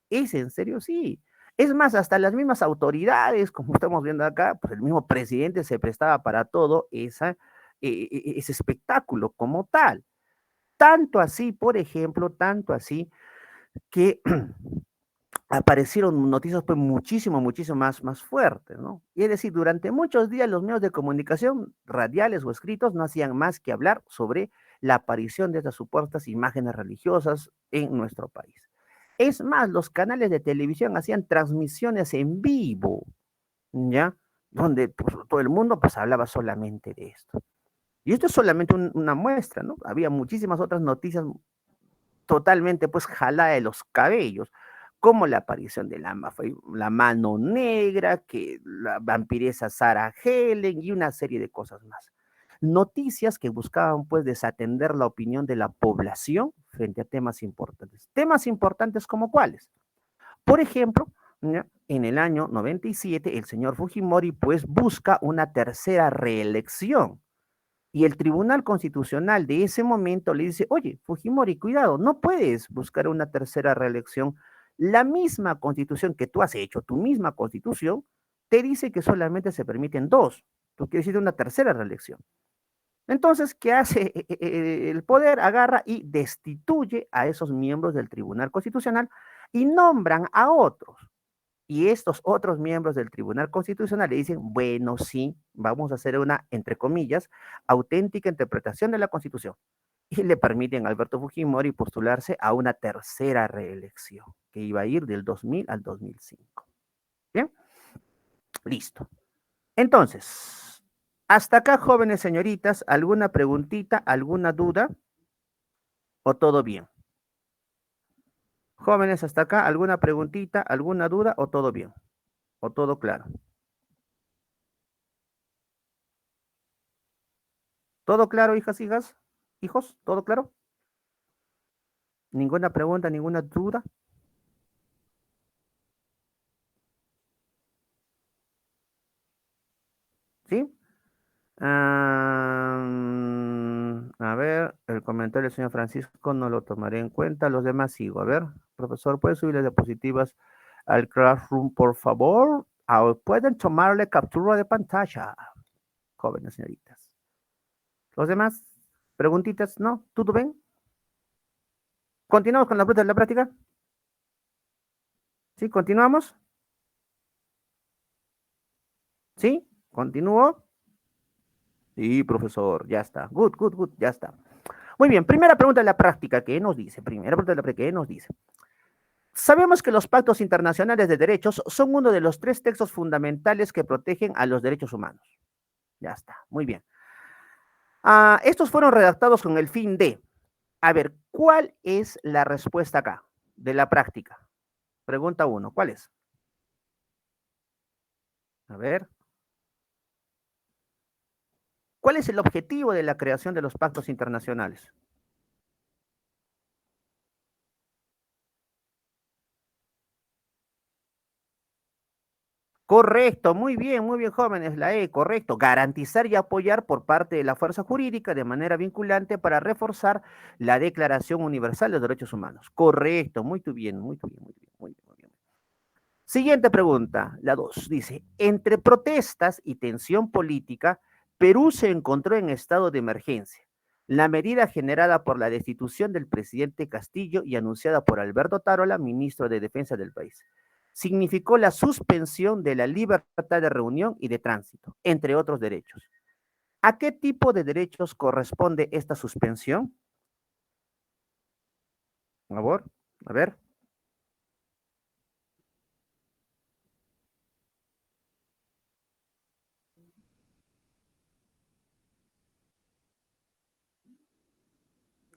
¿Es en serio? Sí. Es más, hasta las mismas autoridades, como estamos viendo acá, pues el mismo presidente se prestaba para todo ese espectáculo como tal. Tanto así, por ejemplo, tanto así que aparecieron noticias pues muchísimo más fuertes, ¿no? Y es decir, durante muchos días los medios de comunicación, radiales o escritos, no hacían más que hablar sobre la aparición de estas supuestas imágenes religiosas en nuestro país. Es más, los canales de televisión hacían transmisiones en vivo, ¿ya? Donde pues, todo el mundo pues hablaba solamente de esto. Y esto es solamente una muestra, ¿no? Había muchísimas otras noticias totalmente pues jalada de los cabellos, como la aparición de la mano negra, que la vampiresa Sarah Helen y una serie de cosas más. Noticias que buscaban pues desatender la opinión de la población frente a temas importantes. Temas importantes como cuáles. Por ejemplo, ¿ya? En el año 97 el señor Fujimori pues busca una tercera reelección. Y el Tribunal Constitucional de ese momento le dice, oye, Fujimori, cuidado, no puedes buscar una tercera reelección. La misma constitución que tú has hecho, tu misma constitución, te dice que solamente se permiten dos. Tú quieres ir a una tercera reelección. Entonces, ¿qué hace el poder? Agarra y destituye a esos miembros del Tribunal Constitucional y nombran a otros. Y estos otros miembros del Tribunal Constitucional le dicen, bueno, sí, vamos a hacer una, entre comillas, auténtica interpretación de la Constitución. Y le permiten a Alberto Fujimori postularse a una tercera reelección, que iba a ir del 2000 al 2005. ¿Bien? Listo. Entonces, hasta acá, jóvenes señoritas, ¿alguna preguntita, alguna duda? ¿O todo bien? Jóvenes, hasta acá, ¿alguna preguntita, alguna duda o todo bien? ¿O todo claro? ¿Todo claro, hijas, hijas? ¿Hijos? ¿Todo claro? ¿Ninguna pregunta, ninguna duda? ¿Sí? A ver, el comentario del señor Francisco no lo tomaré en cuenta. Los demás sigo. A ver, profesor, ¿puede subir las diapositivas al Classroom, por favor? Pueden tomarle captura de pantalla, jóvenes señoritas. ¿Los demás? ¿Preguntitas? ¿No? ¿Todo bien? ¿Continuamos con la práctica? ¿Sí? ¿Continuamos? ¿Sí? ¿Continúo? Sí, profesor, ya está. Good, ya está. Muy bien, primera pregunta de la práctica, ¿qué nos dice? Primera pregunta de la práctica, ¿qué nos dice? Sabemos que los pactos internacionales de derechos son uno de los 3 textos fundamentales que protegen a los derechos humanos. Ya está, muy bien. Estos fueron redactados con el fin de, a ver, ¿cuál es la respuesta acá de la práctica? Pregunta 1, ¿cuál es? A ver. ¿Cuál es el objetivo de la creación de los pactos internacionales? Correcto, muy bien, jóvenes, la E, correcto. Garantizar y apoyar por parte de la fuerza jurídica de manera vinculante para reforzar la Declaración Universal de los Derechos Humanos. Correcto, muy bien, muy bien, muy bien, muy bien, muy bien. Siguiente pregunta, la 2, dice, entre protestas y tensión política, Perú se encontró en estado de emergencia. La medida generada por la destitución del presidente Castillo y anunciada por Alberto Tarola, ministro de Defensa del país, significó la suspensión de la libertad de reunión y de tránsito, entre otros derechos. ¿A qué tipo de derechos corresponde esta suspensión? Por favor, a ver.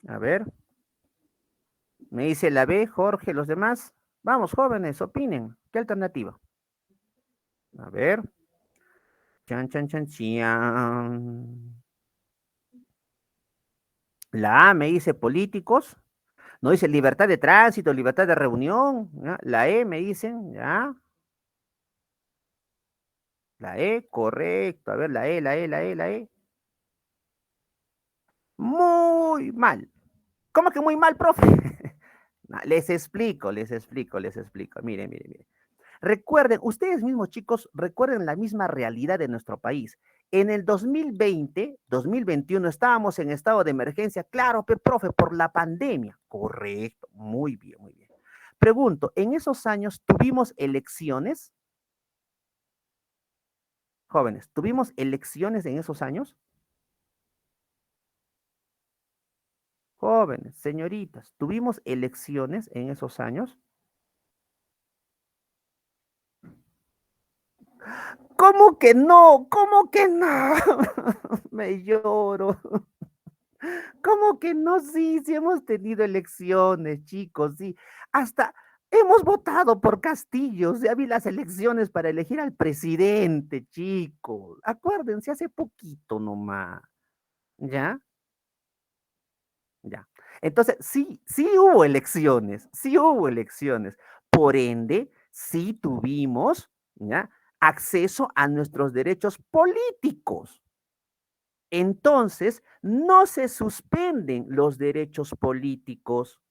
A ver. Me dice la B, Jorge, los demás. Vamos, jóvenes, opinen. ¿Qué alternativa? A ver. Chan, chan, chan, chan. La A me dice políticos. No dice libertad de tránsito, libertad de reunión. ¿Ya? La E me dicen, ¿ya? La E, correcto. A ver, la E, la E, la E, la E. Muy mal. ¿Cómo que muy mal, profe? No, les explico, les explico, les explico. Miren, miren, miren. Recuerden, ustedes mismos chicos, recuerden la misma realidad de nuestro país. En el 2020, 2021 estábamos en estado de emergencia, claro, profe, por la pandemia. Correcto, muy bien, muy bien. Pregunto, ¿en esos años tuvimos elecciones? Jóvenes, ¿tuvimos elecciones en esos años? Jóvenes, señoritas, ¿tuvimos elecciones en esos años? ¿Cómo que no? ¿Cómo que no? Me lloro. ¿Cómo que no? Sí, sí hemos tenido elecciones, chicos, sí. Hasta hemos votado por Castillo, ya vi las elecciones para elegir al presidente, chicos. Acuérdense, hace poquito nomás. ¿Ya? Ya. Entonces, sí, sí hubo elecciones, sí hubo elecciones. Por ende, sí tuvimos, ¿ya? Acceso a nuestros derechos políticos. Entonces, no se suspenden los derechos políticos.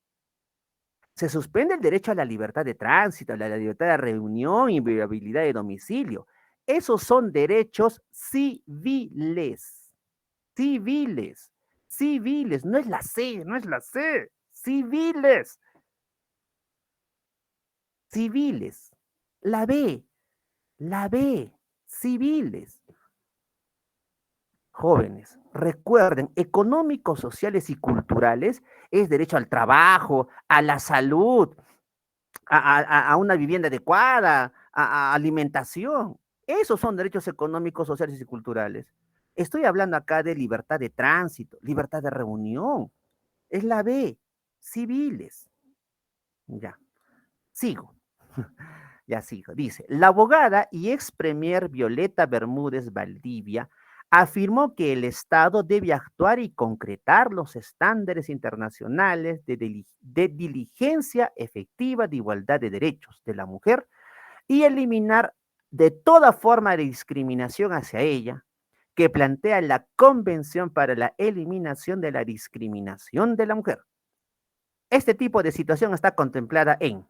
Se suspende el derecho a la libertad de tránsito, a la libertad de reunión y viabilidad de domicilio. Esos son derechos civiles, civiles, civiles. No es la C, no es la C. Civiles, civiles. La B, la B, civiles. Jóvenes, recuerden, económicos, sociales y culturales es derecho al trabajo, a la salud, a una vivienda adecuada, a alimentación. Esos son derechos económicos, sociales y culturales. Estoy hablando acá de libertad de tránsito, libertad de reunión. Es la B, civiles. Ya, sigo. Ya sigo. Dice, la abogada y ex premier Violeta Bermúdez Valdivia afirmó que el Estado debe actuar y concretar los estándares internacionales de diligencia efectiva de igualdad de derechos de la mujer y eliminar de toda forma de discriminación hacia ella, que plantea la Convención para la Eliminación de la Discriminación de la Mujer. Este tipo de situación está contemplada en.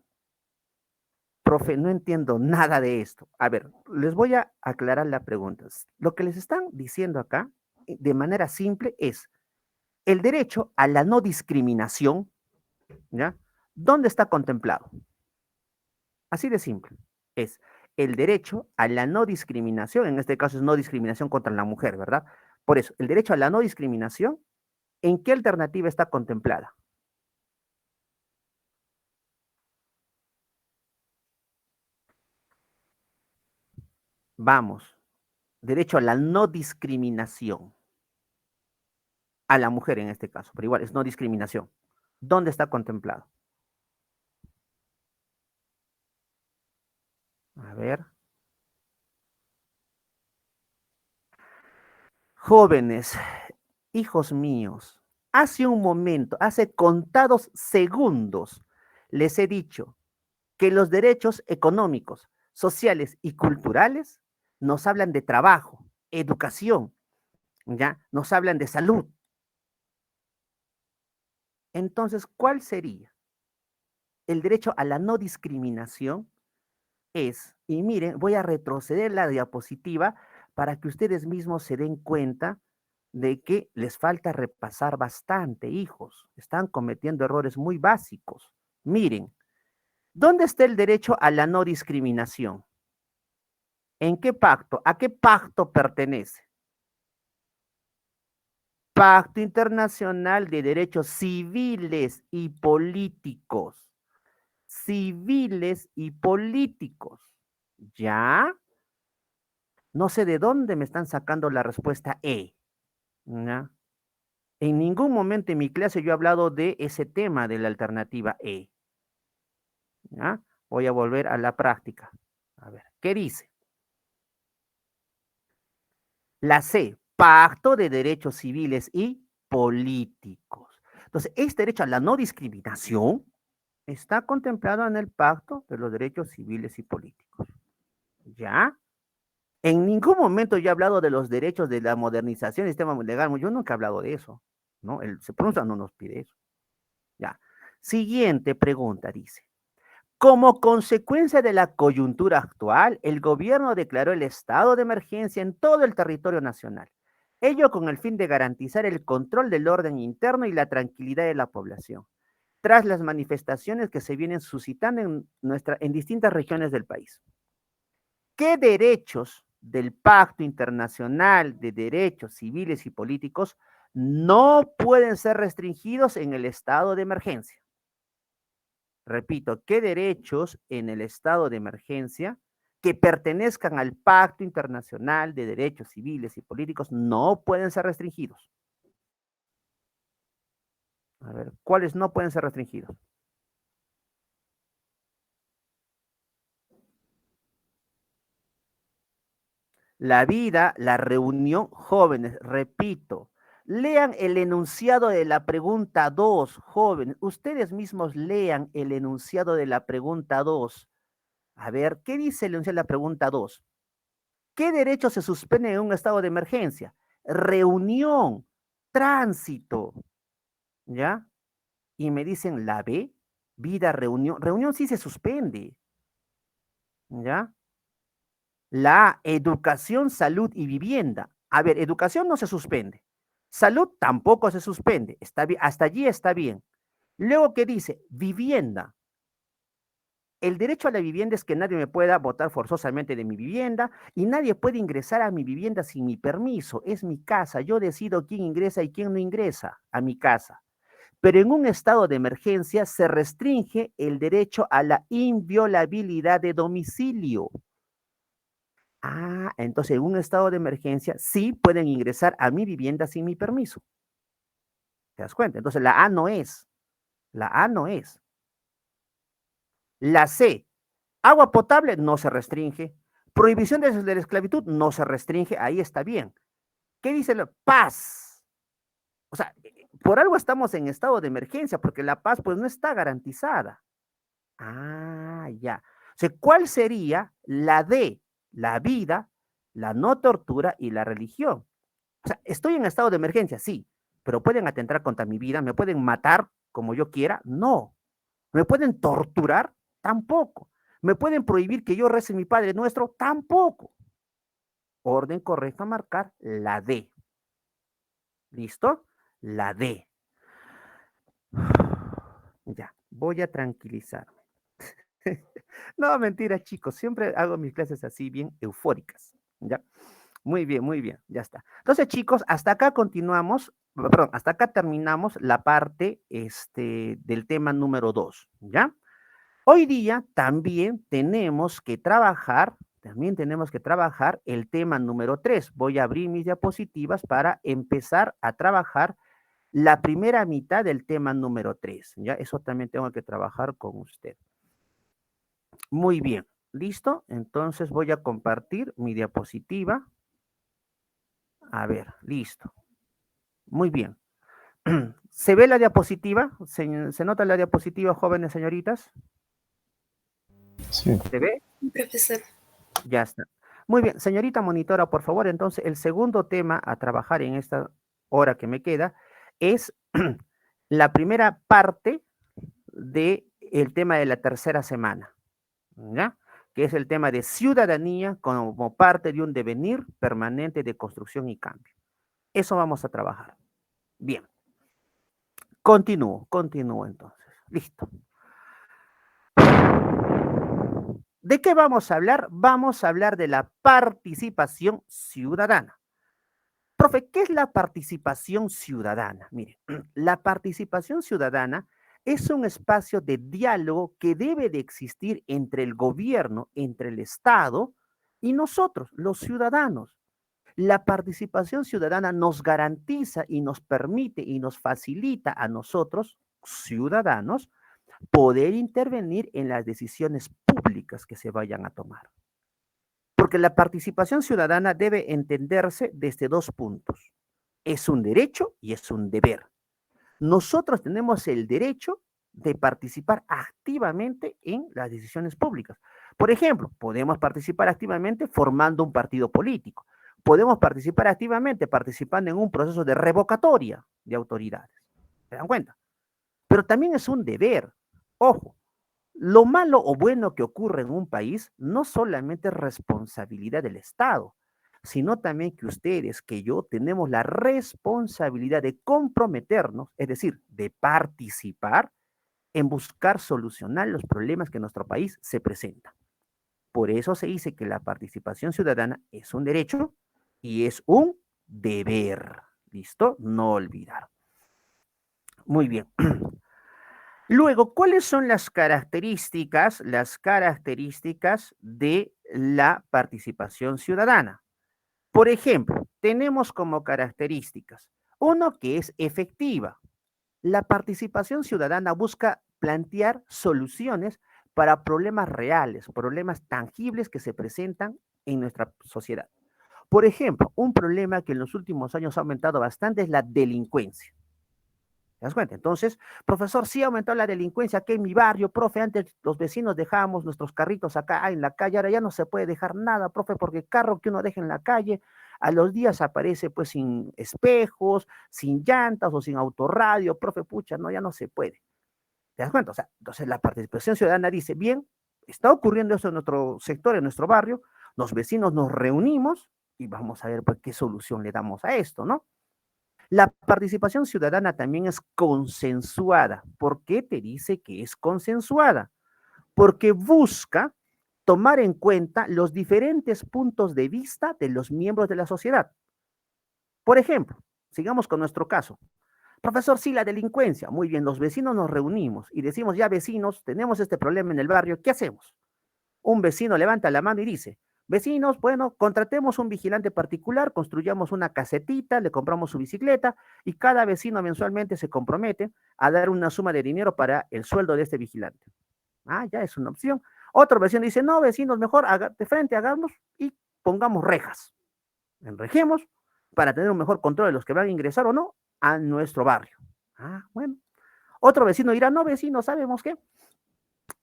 Profe, no entiendo nada de esto. A ver, les voy a aclarar la pregunta. Lo que les están diciendo acá, de manera simple, es el derecho a la no discriminación, ¿ya? ¿Dónde está contemplado? Así de simple. Es el derecho a la no discriminación, en este caso es no discriminación contra la mujer, ¿verdad? Por eso, el derecho a la no discriminación, ¿en qué alternativa está contemplada? Vamos, derecho a la no discriminación. A la mujer en este caso, pero igual es no discriminación. ¿Dónde está contemplado? A ver. Jóvenes, hijos míos, hace un momento, hace contados segundos, les he dicho que los derechos económicos, sociales y culturales nos hablan de trabajo, educación, ¿ya? Nos hablan de salud. Entonces, ¿cuál sería? El derecho a la no discriminación es, y miren, voy a retroceder la diapositiva para que ustedes mismos se den cuenta de que les falta repasar bastante, hijos. Están cometiendo errores muy básicos. Miren, ¿dónde está el derecho a la no discriminación? ¿En qué pacto? ¿A qué pacto pertenece? Pacto Internacional de Derechos Civiles y Políticos. Civiles y políticos. ¿Ya? No sé de dónde me están sacando la respuesta E. ¿Ya? En ningún momento en mi clase yo he hablado de ese tema de la alternativa E. ¿Ya? Voy a volver a la práctica. A ver, ¿qué dice? La C, Pacto de Derechos Civiles y Políticos. Entonces, este derecho a la no discriminación está contemplado en el Pacto de los Derechos Civiles y Políticos. ¿Ya? En ningún momento yo he hablado de los derechos de la modernización del sistema legal. Yo nunca he hablado de eso. ¿No? El SEPRUNSA no nos pide eso. Ya. Siguiente pregunta, dice. Como consecuencia de la coyuntura actual, el gobierno declaró el estado de emergencia en todo el territorio nacional. Ello con el fin de garantizar el control del orden interno y la tranquilidad de la población, tras las manifestaciones que se vienen suscitando en distintas regiones del país. ¿Qué derechos del Pacto Internacional de Derechos Civiles y Políticos no pueden ser restringidos en el estado de emergencia? Repito, ¿qué derechos en el estado de emergencia que pertenezcan al Pacto Internacional de Derechos Civiles y Políticos no pueden ser restringidos? A ver, ¿cuáles no pueden ser restringidos? La vida, la reunión, jóvenes, repito, lean el enunciado de la pregunta 2, jóvenes, ustedes mismos lean el enunciado de la pregunta 2. A ver, ¿qué dice el enunciado de la pregunta 2? ¿Qué derechos se suspenden en un estado de emergencia? Reunión, tránsito, ¿ya? Y me dicen la B, vida, reunión. Reunión sí se suspende, ¿ya? La A, educación, salud y vivienda. A ver, educación no se suspende. Salud tampoco se suspende. Está bien, hasta allí está bien. Luego, ¿qué dice? Vivienda. El derecho a la vivienda es que nadie me pueda botar forzosamente de mi vivienda y nadie puede ingresar a mi vivienda sin mi permiso. Es mi casa. Yo decido quién ingresa y quién no ingresa a mi casa. Pero en un estado de emergencia se restringe el derecho a la inviolabilidad de domicilio. Ah, entonces en un estado de emergencia sí pueden ingresar a mi vivienda sin mi permiso. ¿Te das cuenta? Entonces la A no es. La A no es. La C, agua potable no se restringe. Prohibición de la esclavitud no se restringe. Ahí está bien. ¿Qué dice la paz? O sea, por algo estamos en estado de emergencia, porque la paz pues no está garantizada. Ah, ya. O sea, ¿cuál sería la D? La vida, la no tortura y la religión. O sea, estoy en estado de emergencia, sí, pero pueden atentar contra mi vida, me pueden matar como yo quiera, no. ¿Me pueden torturar? Tampoco. ¿Me pueden prohibir que yo rece mi Padre Nuestro? Tampoco. Orden correcta a marcar la D. ¿Listo? La D. Ya, voy a tranquilizarme. No, mentira, chicos, siempre hago mis clases así bien eufóricas. ¿Ya? Muy bien, ya está. Entonces, chicos, hasta acá continuamos, perdón, hasta acá terminamos la parte del tema número 2, ¿ya? Hoy día también tenemos que trabajar también tenemos que trabajar el tema número 3. Voy a abrir mis diapositivas para empezar a trabajar la primera mitad del tema número 3. ¿Ya? Eso también tengo que trabajar con usted. Muy bien. ¿Listo? Entonces voy a compartir mi diapositiva. A ver, listo. Muy bien. ¿Se ve la diapositiva? ¿Se nota la diapositiva, jóvenes señoritas? Sí. ¿Se ve? Profesor. Ya está. Muy bien, señorita monitora, por favor, entonces el segundo tema a trabajar en esta hora que me queda es la primera parte del tema de la tercera semana, ¿ya? Que es el tema de ciudadanía como parte de un devenir permanente de construcción y cambio. Eso vamos a trabajar. Bien. Continúo entonces. Listo. ¿De qué vamos a hablar? Vamos a hablar de la participación ciudadana. Profe, ¿qué es la participación ciudadana? Mire, la participación ciudadana es un espacio de diálogo que debe de existir entre el gobierno, entre el Estado y nosotros, los ciudadanos. La participación ciudadana nos garantiza y nos permite y nos facilita a nosotros, ciudadanos, poder intervenir en las decisiones públicas que se vayan a tomar. Porque la participación ciudadana debe entenderse desde dos puntos. Es un derecho y es un deber. Nosotros tenemos el derecho de participar activamente en las decisiones públicas. Por ejemplo, podemos participar activamente formando un partido político. Podemos participar activamente participando en un proceso de revocatoria de autoridades. ¿Se dan cuenta? Pero también es un deber. Ojo, lo malo o bueno que ocurre en un país no solamente es responsabilidad del Estado, sino también que ustedes, que yo, tenemos la responsabilidad de comprometernos, es decir, de participar en buscar solucionar los problemas que en nuestro país se presentan. Por eso se dice que la participación ciudadana es un derecho y es un deber. ¿Listo? No olvidar. Muy bien. Luego, ¿cuáles son las características de la participación ciudadana? Por ejemplo, tenemos como características, uno, que es efectiva. La participación ciudadana busca plantear soluciones para problemas reales, problemas tangibles que se presentan en nuestra sociedad. Por ejemplo, un problema que en los últimos años ha aumentado bastante es la delincuencia. ¿Te das cuenta? Entonces, profesor, sí ha aumentado la delincuencia aquí en mi barrio, profe, antes los vecinos dejábamos nuestros carritos acá en la calle, ahora ya no se puede dejar nada, profe, porque el carro que uno deja en la calle, a los días aparece pues sin espejos, sin llantas o sin autorradio, profe, pucha, no, ya no se puede. ¿Te das cuenta? O sea, entonces la participación ciudadana dice, bien, está ocurriendo eso en nuestro sector, en nuestro barrio, los vecinos nos reunimos y vamos a ver pues qué solución le damos a esto, ¿no? La participación ciudadana también es consensuada. ¿Por qué te dice que es consensuada? Porque busca tomar en cuenta los diferentes puntos de vista de los miembros de la sociedad. Por ejemplo, sigamos con nuestro caso. Profesor, sí, la delincuencia. Muy bien, los vecinos nos reunimos y decimos, ya vecinos, tenemos este problema en el barrio, ¿qué hacemos? Un vecino levanta la mano y dice, vecinos, bueno, contratemos un vigilante particular, construyamos una casetita, le compramos su bicicleta y cada vecino mensualmente se compromete a dar una suma de dinero para el sueldo de este vigilante. Ah, ya es una opción. Otro vecino dice, no, vecinos, mejor de frente hagamos y pongamos rejas. Enrejemos para tener un mejor control de los que van a ingresar o no a nuestro barrio. Ah, bueno. Otro vecino dirá, no, vecinos, ¿sabemos qué?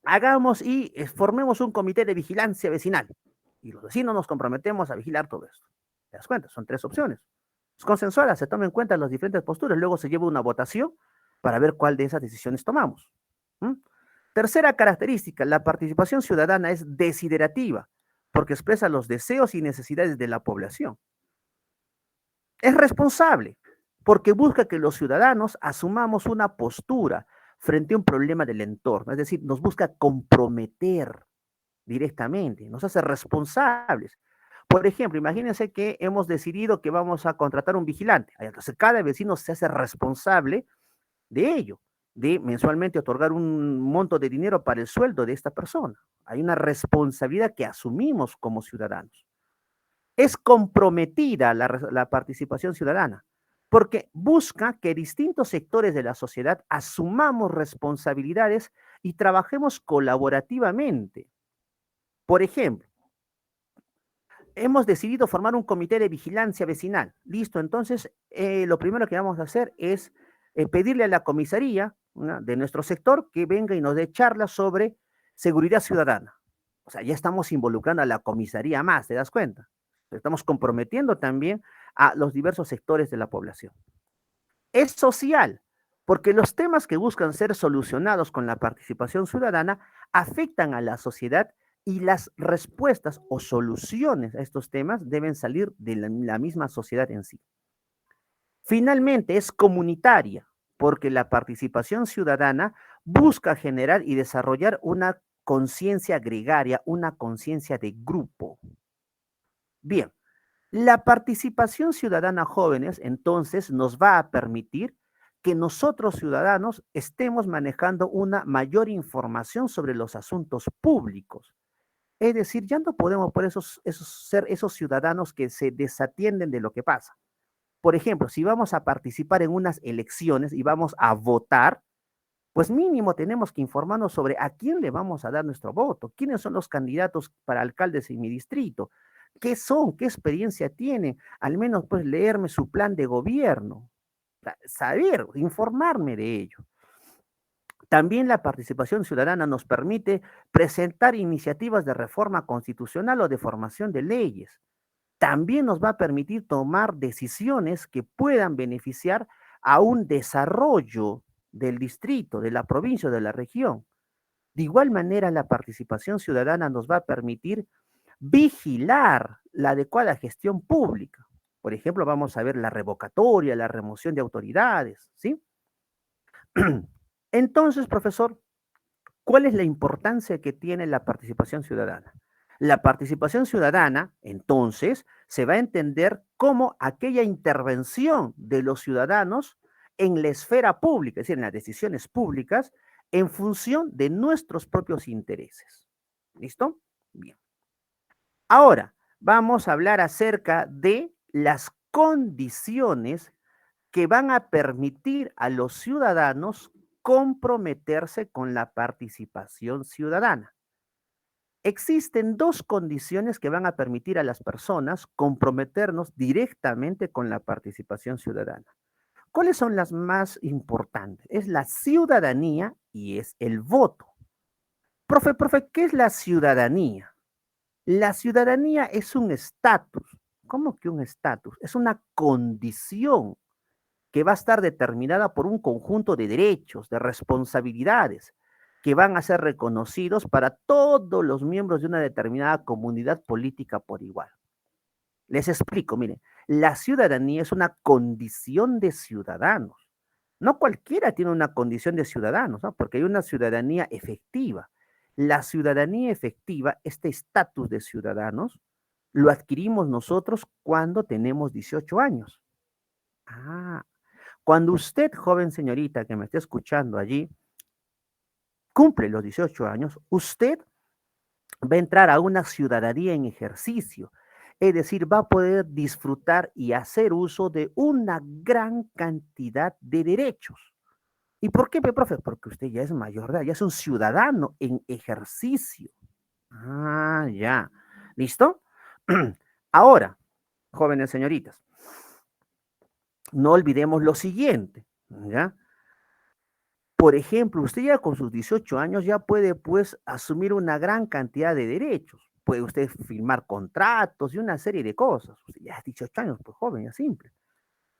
Hagamos y formemos un comité de vigilancia vecinal. Y los vecinos nos comprometemos a vigilar todo esto. ¿Te das cuenta? Son tres opciones. Es consensuada, se toman en cuenta las diferentes posturas, luego se lleva una votación para ver cuál de esas decisiones tomamos. ¿Mm? Tercera característica, la participación ciudadana es desiderativa, porque expresa los deseos y necesidades de la población. Es responsable, porque busca que los ciudadanos asumamos una postura frente a un problema del entorno, es decir, nos busca comprometer directamente, nos hace responsables. Por ejemplo, imagínense que hemos decidido que vamos a contratar un vigilante, entonces cada vecino se hace responsable de ello, de mensualmente otorgar un monto de dinero para el sueldo de esta persona. hay una responsabilidad que asumimos como ciudadanos. Es comprometida la participación ciudadana, porque busca que distintos sectores de la sociedad asumamos responsabilidades y trabajemos colaborativamente. Por ejemplo, hemos decidido formar un comité de vigilancia vecinal. Listo, entonces lo primero que vamos a hacer es pedirle a la comisaría, ¿no?, de nuestro sector que venga y nos dé charlas sobre seguridad ciudadana. O sea, ya estamos involucrando a la comisaría más, ¿te das cuenta? Estamos comprometiendo también a los diversos sectores de la población. Es social, porque los temas que buscan ser solucionados con la participación ciudadana afectan a la sociedad y las respuestas o soluciones a estos temas deben salir de la misma sociedad en sí. Finalmente, es comunitaria, porque la participación ciudadana busca generar y desarrollar una conciencia gregaria, una conciencia de grupo. Bien, la participación ciudadana jóvenes entonces nos va a permitir que nosotros ciudadanos estemos manejando una mayor información sobre los asuntos públicos. Es decir, ya no podemos por ser esos ciudadanos que se desatienden de lo que pasa. Por ejemplo, si vamos a participar en unas elecciones y vamos a votar, pues mínimo tenemos que informarnos sobre a quién le vamos a dar nuestro voto, quiénes son los candidatos para alcaldes en mi distrito, qué son, qué experiencia tienen, al menos pues leerme su plan de gobierno, saber, informarme de ello. También la participación ciudadana nos permite presentar iniciativas de reforma constitucional o de formación de leyes. También nos va a permitir tomar decisiones que puedan beneficiar a un desarrollo del distrito, de la provincia o de la región. De igual manera, la participación ciudadana nos va a permitir vigilar la adecuada gestión pública. Por ejemplo, vamos a ver la revocatoria, la remoción de autoridades, ¿sí? Entonces, profesor, ¿cuál es la importancia que tiene la participación ciudadana? La participación ciudadana, entonces, se va a entender como aquella intervención de los ciudadanos en la esfera pública, es decir, en las decisiones públicas, en función de nuestros propios intereses. ¿Listo? Bien. Ahora, vamos a hablar acerca de las condiciones que van a permitir a los ciudadanos comprometerse con la participación ciudadana. Existen dos condiciones que van a permitir a las personas comprometernos directamente con la participación ciudadana. ¿Cuáles son las más importantes? Es la ciudadanía y es el voto. Profe, ¿qué es la ciudadanía? La ciudadanía es un estatus. ¿Cómo que un estatus? Es una condición que va a estar determinada por un conjunto de derechos, de responsabilidades, que van a ser reconocidos para todos los miembros de una determinada comunidad política por igual. Les explico, miren, la ciudadanía es una condición de ciudadanos. No cualquiera tiene una condición de ciudadanos, ¿no? Porque hay una ciudadanía efectiva. La ciudadanía efectiva, este estatus de ciudadanos, lo adquirimos nosotros cuando tenemos 18 años. Cuando usted, joven señorita que me esté escuchando allí, cumple los 18 años, usted va a entrar a una ciudadanía en ejercicio. Es decir, va a poder disfrutar y hacer uso de una gran cantidad de derechos. ¿Y por qué, profe? Porque usted ya es mayor de edad, ya es un ciudadano en ejercicio. Ya. ¿Listo? Ahora, jóvenes señoritas, no olvidemos lo siguiente, ¿ya? Por ejemplo, usted ya con sus 18 años ya puede, pues, asumir una gran cantidad de derechos. Puede usted firmar contratos y una serie de cosas. Usted ya es 18 años, pues joven, ya simple.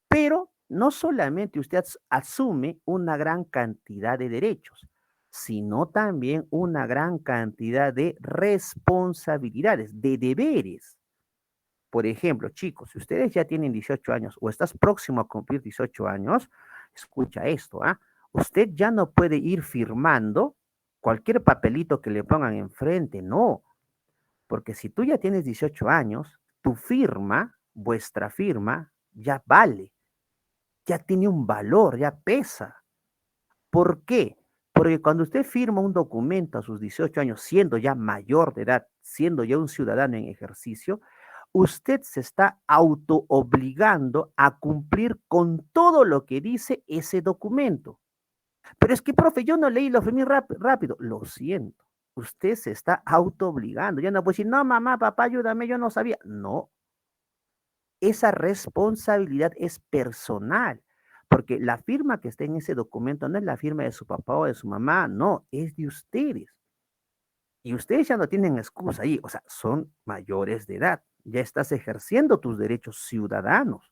Pero no solamente usted asume una gran cantidad de derechos, sino también una gran cantidad de responsabilidades, de deberes. Por ejemplo, chicos, si ustedes ya tienen 18 años o estás próximo a cumplir 18 años, escucha esto, usted ya no puede ir firmando cualquier papelito que le pongan enfrente, no. Porque si tú ya tienes 18 años, tu firma, vuestra firma, ya vale, ya tiene un valor, ya pesa. ¿Por qué? Porque cuando usted firma un documento a sus 18 años, siendo ya mayor de edad, siendo ya un ciudadano en ejercicio, usted se está autoobligando a cumplir con todo lo que dice ese documento. Pero es que, profe, yo no leí, lo firmé rápido. Lo siento. Usted se está autoobligando. Ya no puede decir, no, mamá, papá, ayúdame, yo no sabía. No, esa responsabilidad es personal, porque la firma que está en ese documento no es la firma de su papá o de su mamá, no, es de ustedes. Y ustedes ya no tienen excusa ahí, o sea, son mayores de edad, ya estás ejerciendo tus derechos ciudadanos.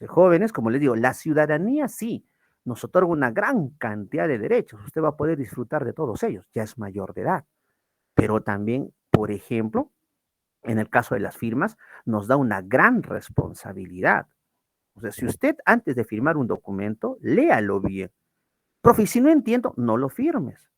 Jóvenes, como les digo, la ciudadanía sí nos otorga una gran cantidad de derechos, usted va a poder disfrutar de todos ellos, ya es mayor de edad, pero también, por ejemplo, en el caso de las firmas, nos da una gran responsabilidad. O sea, si usted antes de firmar un documento, léalo bien. Profe, y si no entiendo, no lo firmes.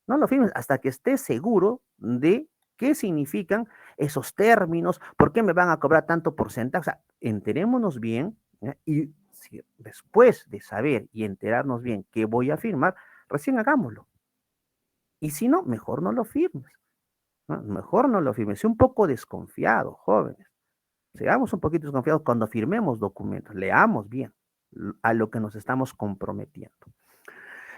No lo firmes hasta que estés seguro de qué significan esos términos, por qué me van a cobrar tanto porcentaje. O sea, enterémonos bien, ¿ya? Y si después de saber y enterarnos bien qué voy a firmar, recién hagámoslo. Y si no, mejor no lo firmes. ¿No? Mejor no lo firmes. Sé un poco desconfiado, jóvenes. Seamos un poquito desconfiados cuando firmemos documentos. Leamos bien a lo que nos estamos comprometiendo.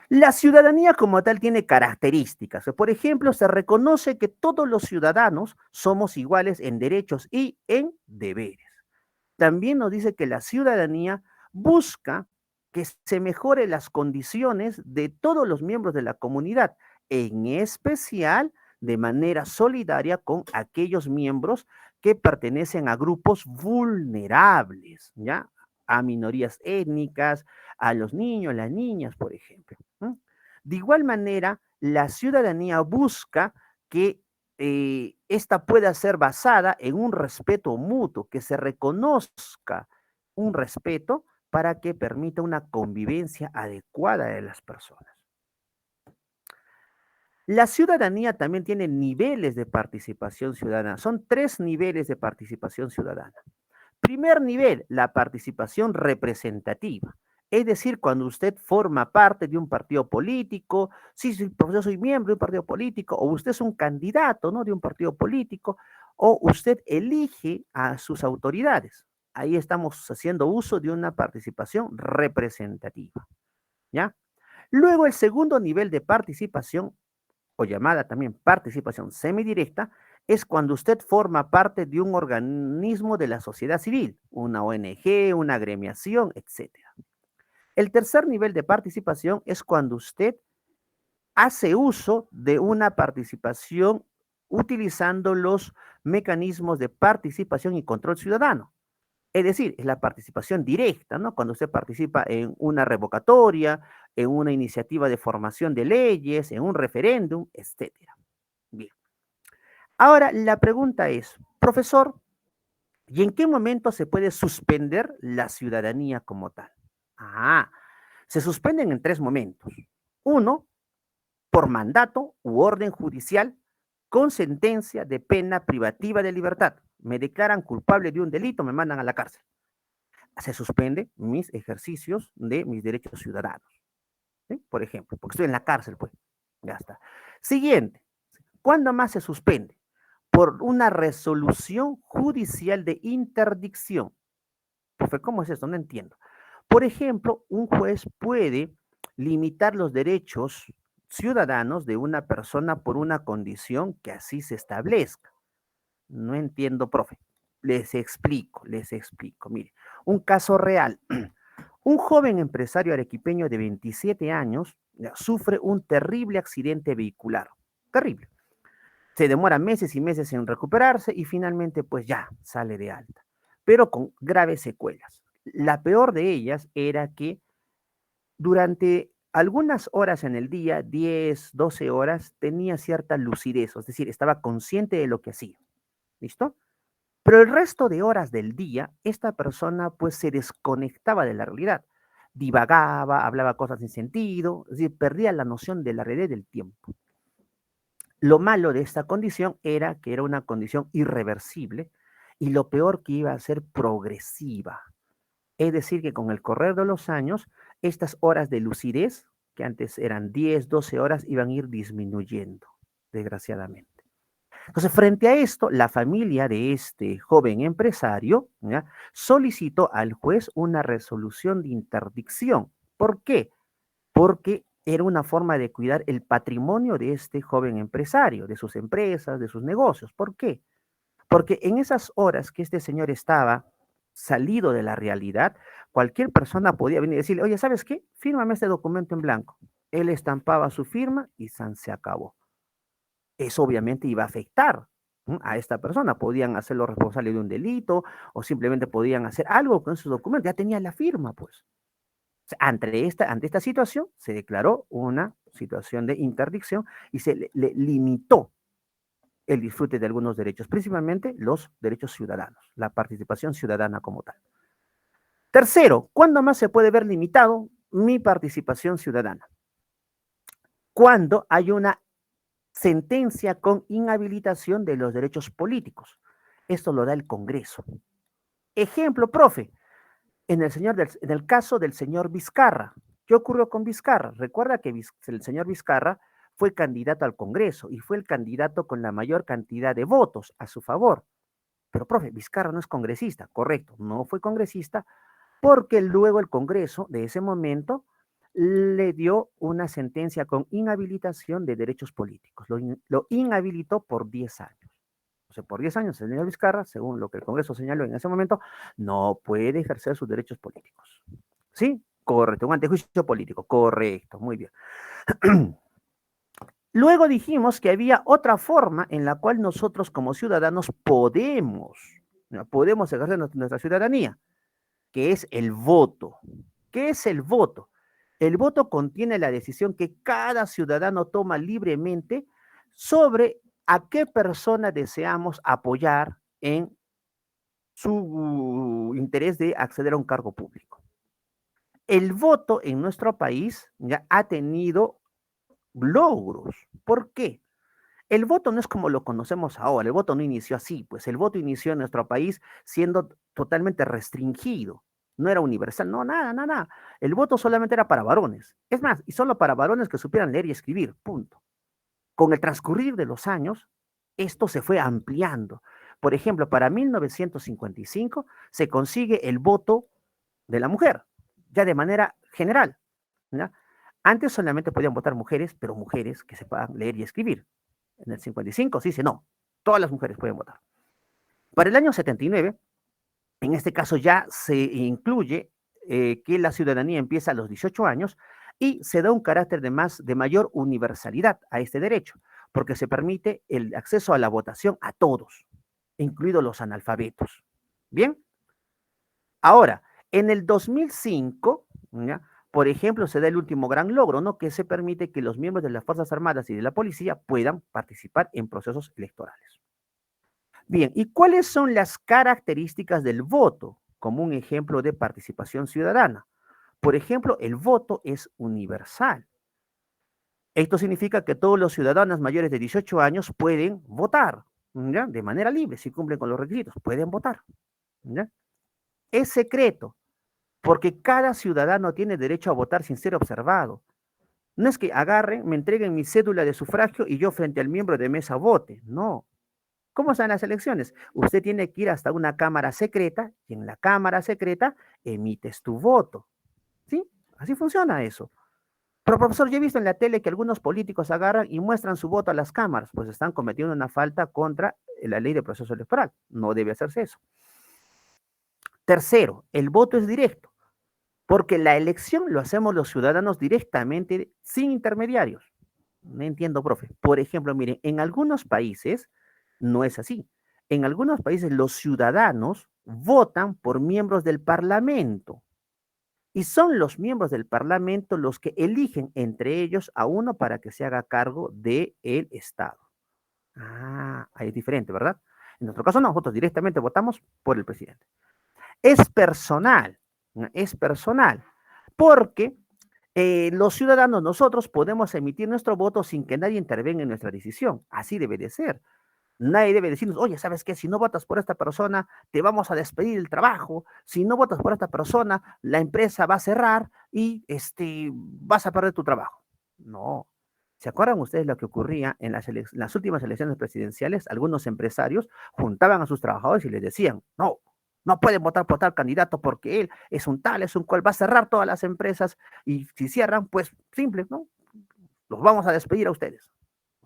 La ciudadanía como tal tiene características. Por ejemplo, se reconoce que todos los ciudadanos somos iguales en derechos y en deberes. También nos dice que la ciudadanía busca que se mejore las condiciones de todos los miembros de la comunidad, en especial de manera solidaria con aquellos miembros que pertenecen a grupos vulnerables, ¿ya? A minorías étnicas, a los niños, las niñas, por ejemplo. De igual manera, la ciudadanía busca que esta pueda ser basada en un respeto mutuo, que se reconozca un respeto para que permita una convivencia adecuada de las personas. La ciudadanía también tiene niveles de participación ciudadana. Son 3 niveles de participación ciudadana. Primer nivel, la participación representativa. Es decir, cuando usted forma parte de un partido político, sí, sí, profesor, soy miembro de un partido político, o usted es un candidato, ¿no?, de un partido político, o usted elige a sus autoridades. Ahí estamos haciendo uso de una participación representativa, ¿ya? Luego, el segundo nivel de participación, o llamada también participación semidirecta, es cuando usted forma parte de un organismo de la sociedad civil, una ONG, una agremiación, etcétera. El tercer nivel de participación es cuando usted hace uso de una participación utilizando los mecanismos de participación y control ciudadano. Es decir, es la participación directa, ¿no? Cuando usted participa en una revocatoria, en una iniciativa de formación de leyes, en un referéndum, etcétera. Bien. Ahora, la pregunta es, profesor, ¿y en qué momento se puede suspender la ciudadanía como tal? Se suspenden en 3 momentos. Uno, por mandato u orden judicial con sentencia de pena privativa de libertad. Me declaran culpable de un delito, me mandan a la cárcel. Se suspende mis ejercicios de mis derechos ciudadanos. ¿Sí? Por ejemplo, porque estoy en la cárcel, pues. Ya está. Siguiente. ¿Cuándo más se suspende? Por una resolución judicial de interdicción. Profe, ¿cómo es esto? No entiendo. Por ejemplo, un juez puede limitar los derechos ciudadanos de una persona por una condición que así se establezca. No entiendo, profe. Les explico. Mire, un caso real. Un joven empresario arequipeño de 27 años sufre un terrible accidente vehicular. Terrible. Se demora meses y meses en recuperarse y finalmente pues ya sale de alta, pero con graves secuelas. La peor de ellas era que durante algunas horas en el día, 10, 12 horas, tenía cierta lucidez, es decir, estaba consciente de lo que hacía. ¿Listo? Pero el resto de horas del día, esta persona pues se desconectaba de la realidad. Divagaba, hablaba cosas sin sentido, es decir, perdía la noción de la realidad del tiempo. Lo malo de esta condición era que era una condición irreversible y lo peor que iba a ser progresiva. Es decir, que con el correr de los años, estas horas de lucidez que antes eran 10, 12 horas, iban a ir disminuyendo, desgraciadamente. Entonces, frente a esto, la familia de este joven empresario, ¿ya?, solicitó al juez una resolución de interdicción. ¿Por qué? Porque era una forma de cuidar el patrimonio de este joven empresario, de sus empresas, de sus negocios. ¿Por qué? Porque en esas horas que este señor estaba salido de la realidad, cualquier persona podía venir y decirle, oye, ¿sabes qué? Fírmame este documento en blanco. Él estampaba su firma y se acabó. Eso obviamente iba a afectar a esta persona. Podían hacerlo responsable de un delito o simplemente podían hacer algo con esos documentos. Ya tenía la firma, pues. O sea, ante esta situación se declaró una situación de interdicción y se le limitó el disfrute de algunos derechos, principalmente los derechos ciudadanos, la participación ciudadana como tal. Tercero, ¿cuándo más se puede ver limitado mi participación ciudadana? Cuando hay una sentencia con inhabilitación de los derechos políticos. Esto lo da el Congreso. Ejemplo, profe, en el caso del señor Vizcarra. ¿Qué ocurrió con Vizcarra? Recuerda que el señor Vizcarra fue candidato al Congreso y fue el candidato con la mayor cantidad de votos a su favor. Pero, profe, Vizcarra no es congresista. Correcto, no fue congresista porque luego el Congreso de ese momento le dio una sentencia con inhabilitación de derechos políticos. Lo inhabilitó por 10 años. O sea, por 10 años el señor Vizcarra, según lo que el Congreso señaló en ese momento, no puede ejercer sus derechos políticos. ¿Sí? Correcto, un antejuicio político. Correcto, muy bien. Luego dijimos que había otra forma en la cual nosotros como ciudadanos podemos ejercer nuestra ciudadanía, que es el voto. ¿Qué es el voto? El voto contiene la decisión que cada ciudadano toma libremente sobre a qué persona deseamos apoyar en su interés de acceder a un cargo público. El voto en nuestro país ya ha tenido logros. ¿Por qué? El voto no es como lo conocemos ahora, el voto no inició así, pues el voto inició en nuestro país siendo totalmente restringido, no era universal, no, nada, nada, nada. El voto solamente era para varones, es más, y solo para varones que supieran leer y escribir, punto. Con el transcurrir de los años, esto se fue ampliando. Por ejemplo, para 1955 se consigue el voto de la mujer, ya de manera general, ¿ya? Antes solamente podían votar mujeres, pero mujeres que sepan leer y escribir. En el 55 se dice no, todas las mujeres pueden votar. Para el año 79, en este caso ya se incluye que la ciudadanía empieza a los 18 años y se da un carácter de mayor universalidad a este derecho, porque se permite el acceso a la votación a todos, incluidos los analfabetos. Bien, ahora, en el 2005, ¿ya?, por ejemplo, se da el último gran logro, ¿no?, que se permite que los miembros de las Fuerzas Armadas y de la policía puedan participar en procesos electorales. Bien, ¿y cuáles son las características del voto como un ejemplo de participación ciudadana? Por ejemplo, el voto es universal. Esto significa que todos los ciudadanos mayores de 18 años pueden votar, ¿ya?, de manera libre, si cumplen con los requisitos, pueden votar, ¿ya? Es secreto, porque cada ciudadano tiene derecho a votar sin ser observado. No es que agarren, me entreguen mi cédula de sufragio y yo frente al miembro de mesa vote. No. ¿Cómo son las elecciones? Usted tiene que ir hasta una cámara secreta y en la cámara secreta emites tu voto. ¿Sí? Así funciona eso. Pero, profesor, yo he visto en la tele que algunos políticos agarran y muestran su voto a las cámaras, pues están cometiendo una falta contra la ley de proceso electoral. No debe hacerse eso. Tercero, el voto es directo, porque la elección lo hacemos los ciudadanos directamente, sin intermediarios. No entiendo, profe. Por ejemplo, miren, en algunos países no es así. En algunos países los ciudadanos votan por miembros del Parlamento y son los miembros del Parlamento los que eligen entre ellos a uno para que se haga cargo del Estado. Ah, ahí es diferente, ¿verdad? En nuestro caso, no, nosotros directamente votamos por el presidente. Es personal, ¿no? Es personal, porque los ciudadanos, nosotros podemos emitir nuestro voto sin que nadie intervenga en nuestra decisión. Así debe de ser. Nadie debe decirnos, oye, ¿sabes qué? Si no votas por esta persona, te vamos a despedir del trabajo. Si no votas por esta persona, la empresa va a cerrar y vas a perder tu trabajo. No. ¿Se acuerdan ustedes lo que ocurría en las últimas elecciones presidenciales? Algunos empresarios juntaban a sus trabajadores y les decían, no, no pueden votar por tal candidato porque él es un tal, es un cual, va a cerrar todas las empresas y si cierran, pues simple, ¿no? Los vamos a despedir a ustedes.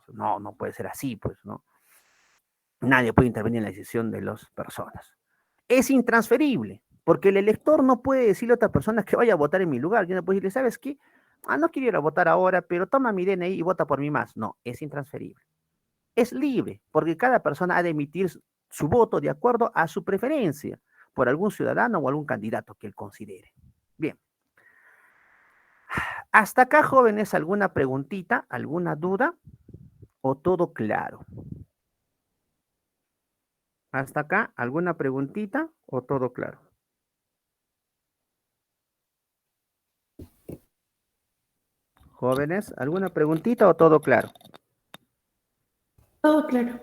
No, no puede ser así, pues, ¿no? Nadie puede intervenir en la decisión de las personas. Es intransferible, porque el elector no puede decirle a otra persona que vaya a votar en mi lugar. Yo no puedo decirle, ¿sabes qué? No quiero ir a votar ahora, pero toma mi DNI y vota por mí más. No, es intransferible. Es libre, porque cada persona ha de emitir su voto de acuerdo a su preferencia por algún ciudadano o algún candidato que él considere. Bien. Hasta acá, jóvenes, ¿alguna preguntita, alguna duda o todo claro? Hasta acá, ¿alguna preguntita o todo claro? Jóvenes, ¿alguna preguntita o todo claro? Todo claro.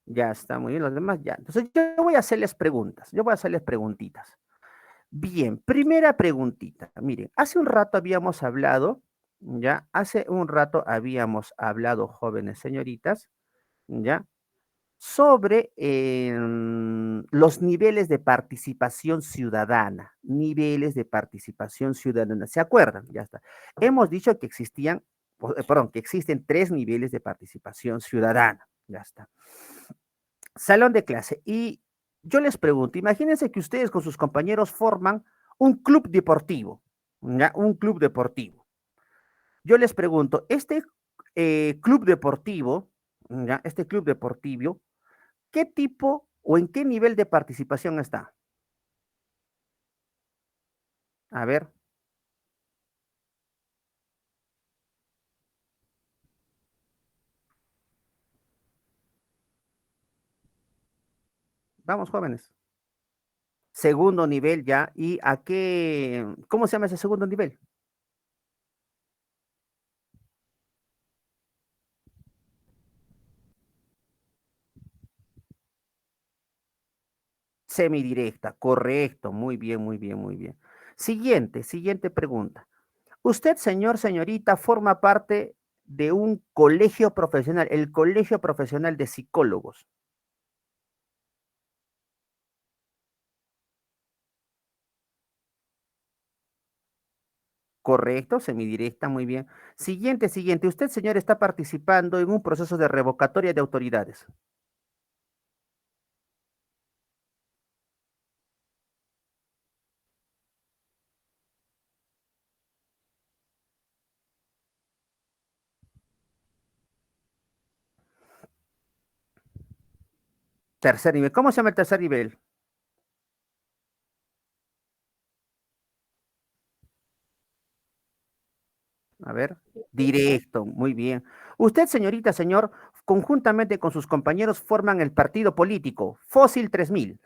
Ya está, muy bien, los demás ya. Entonces yo voy a hacerles preguntas, yo voy a hacerles preguntitas. Bien, primera preguntita. Miren, hace un rato habíamos hablado, ya, hace un rato habíamos hablado, jóvenes señoritas, ya, sobre los niveles de participación ciudadana, niveles de participación ciudadana. ¿Se acuerdan? Ya está. Hemos dicho que existían, perdón, que existen 3 niveles de participación ciudadana. Ya está. Salón de clase. Y yo les pregunto, imagínense que ustedes con sus compañeros forman un club deportivo, ¿ya? Un club deportivo. Yo les pregunto, este club deportivo, ¿ya? Este club deportivo, ¿qué tipo o en qué nivel de participación está? A ver, vamos jóvenes. Segundo nivel ya, ¿y a qué, cómo se llama ese segundo nivel? Semidirecta, correcto, muy bien, muy bien, muy bien. Siguiente pregunta. Usted, señor, señorita, forma parte de un colegio profesional, el Colegio Profesional de Psicólogos. Correcto, semidirecta, muy bien. Siguiente. Usted, señor, está participando en un proceso de revocatoria de autoridades. Tercer nivel. ¿Cómo se llama el tercer nivel? A ver. Directo, muy bien. Usted, señorita, señor, conjuntamente con sus compañeros forman el partido político Fósil 3000.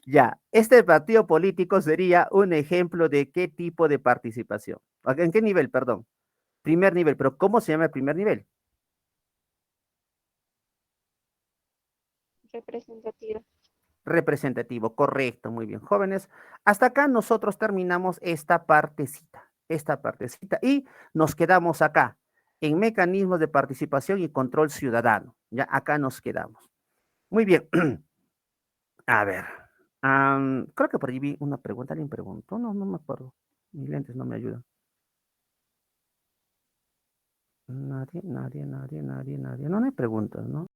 Ya, este partido político sería un ejemplo de qué tipo de participación. ¿En qué nivel, perdón? Primer nivel, pero ¿cómo se llama el primer nivel? Representativa. Representativo, correcto, muy bien, jóvenes. Hasta acá nosotros terminamos esta partecita, y nos quedamos acá, en mecanismos de participación y control ciudadano. Ya acá nos quedamos. Muy bien. A ver, creo que por ahí vi una pregunta, alguien preguntó, no, no me acuerdo. Mis lentes no me ayudan. Nadie. No hay preguntas, ¿no?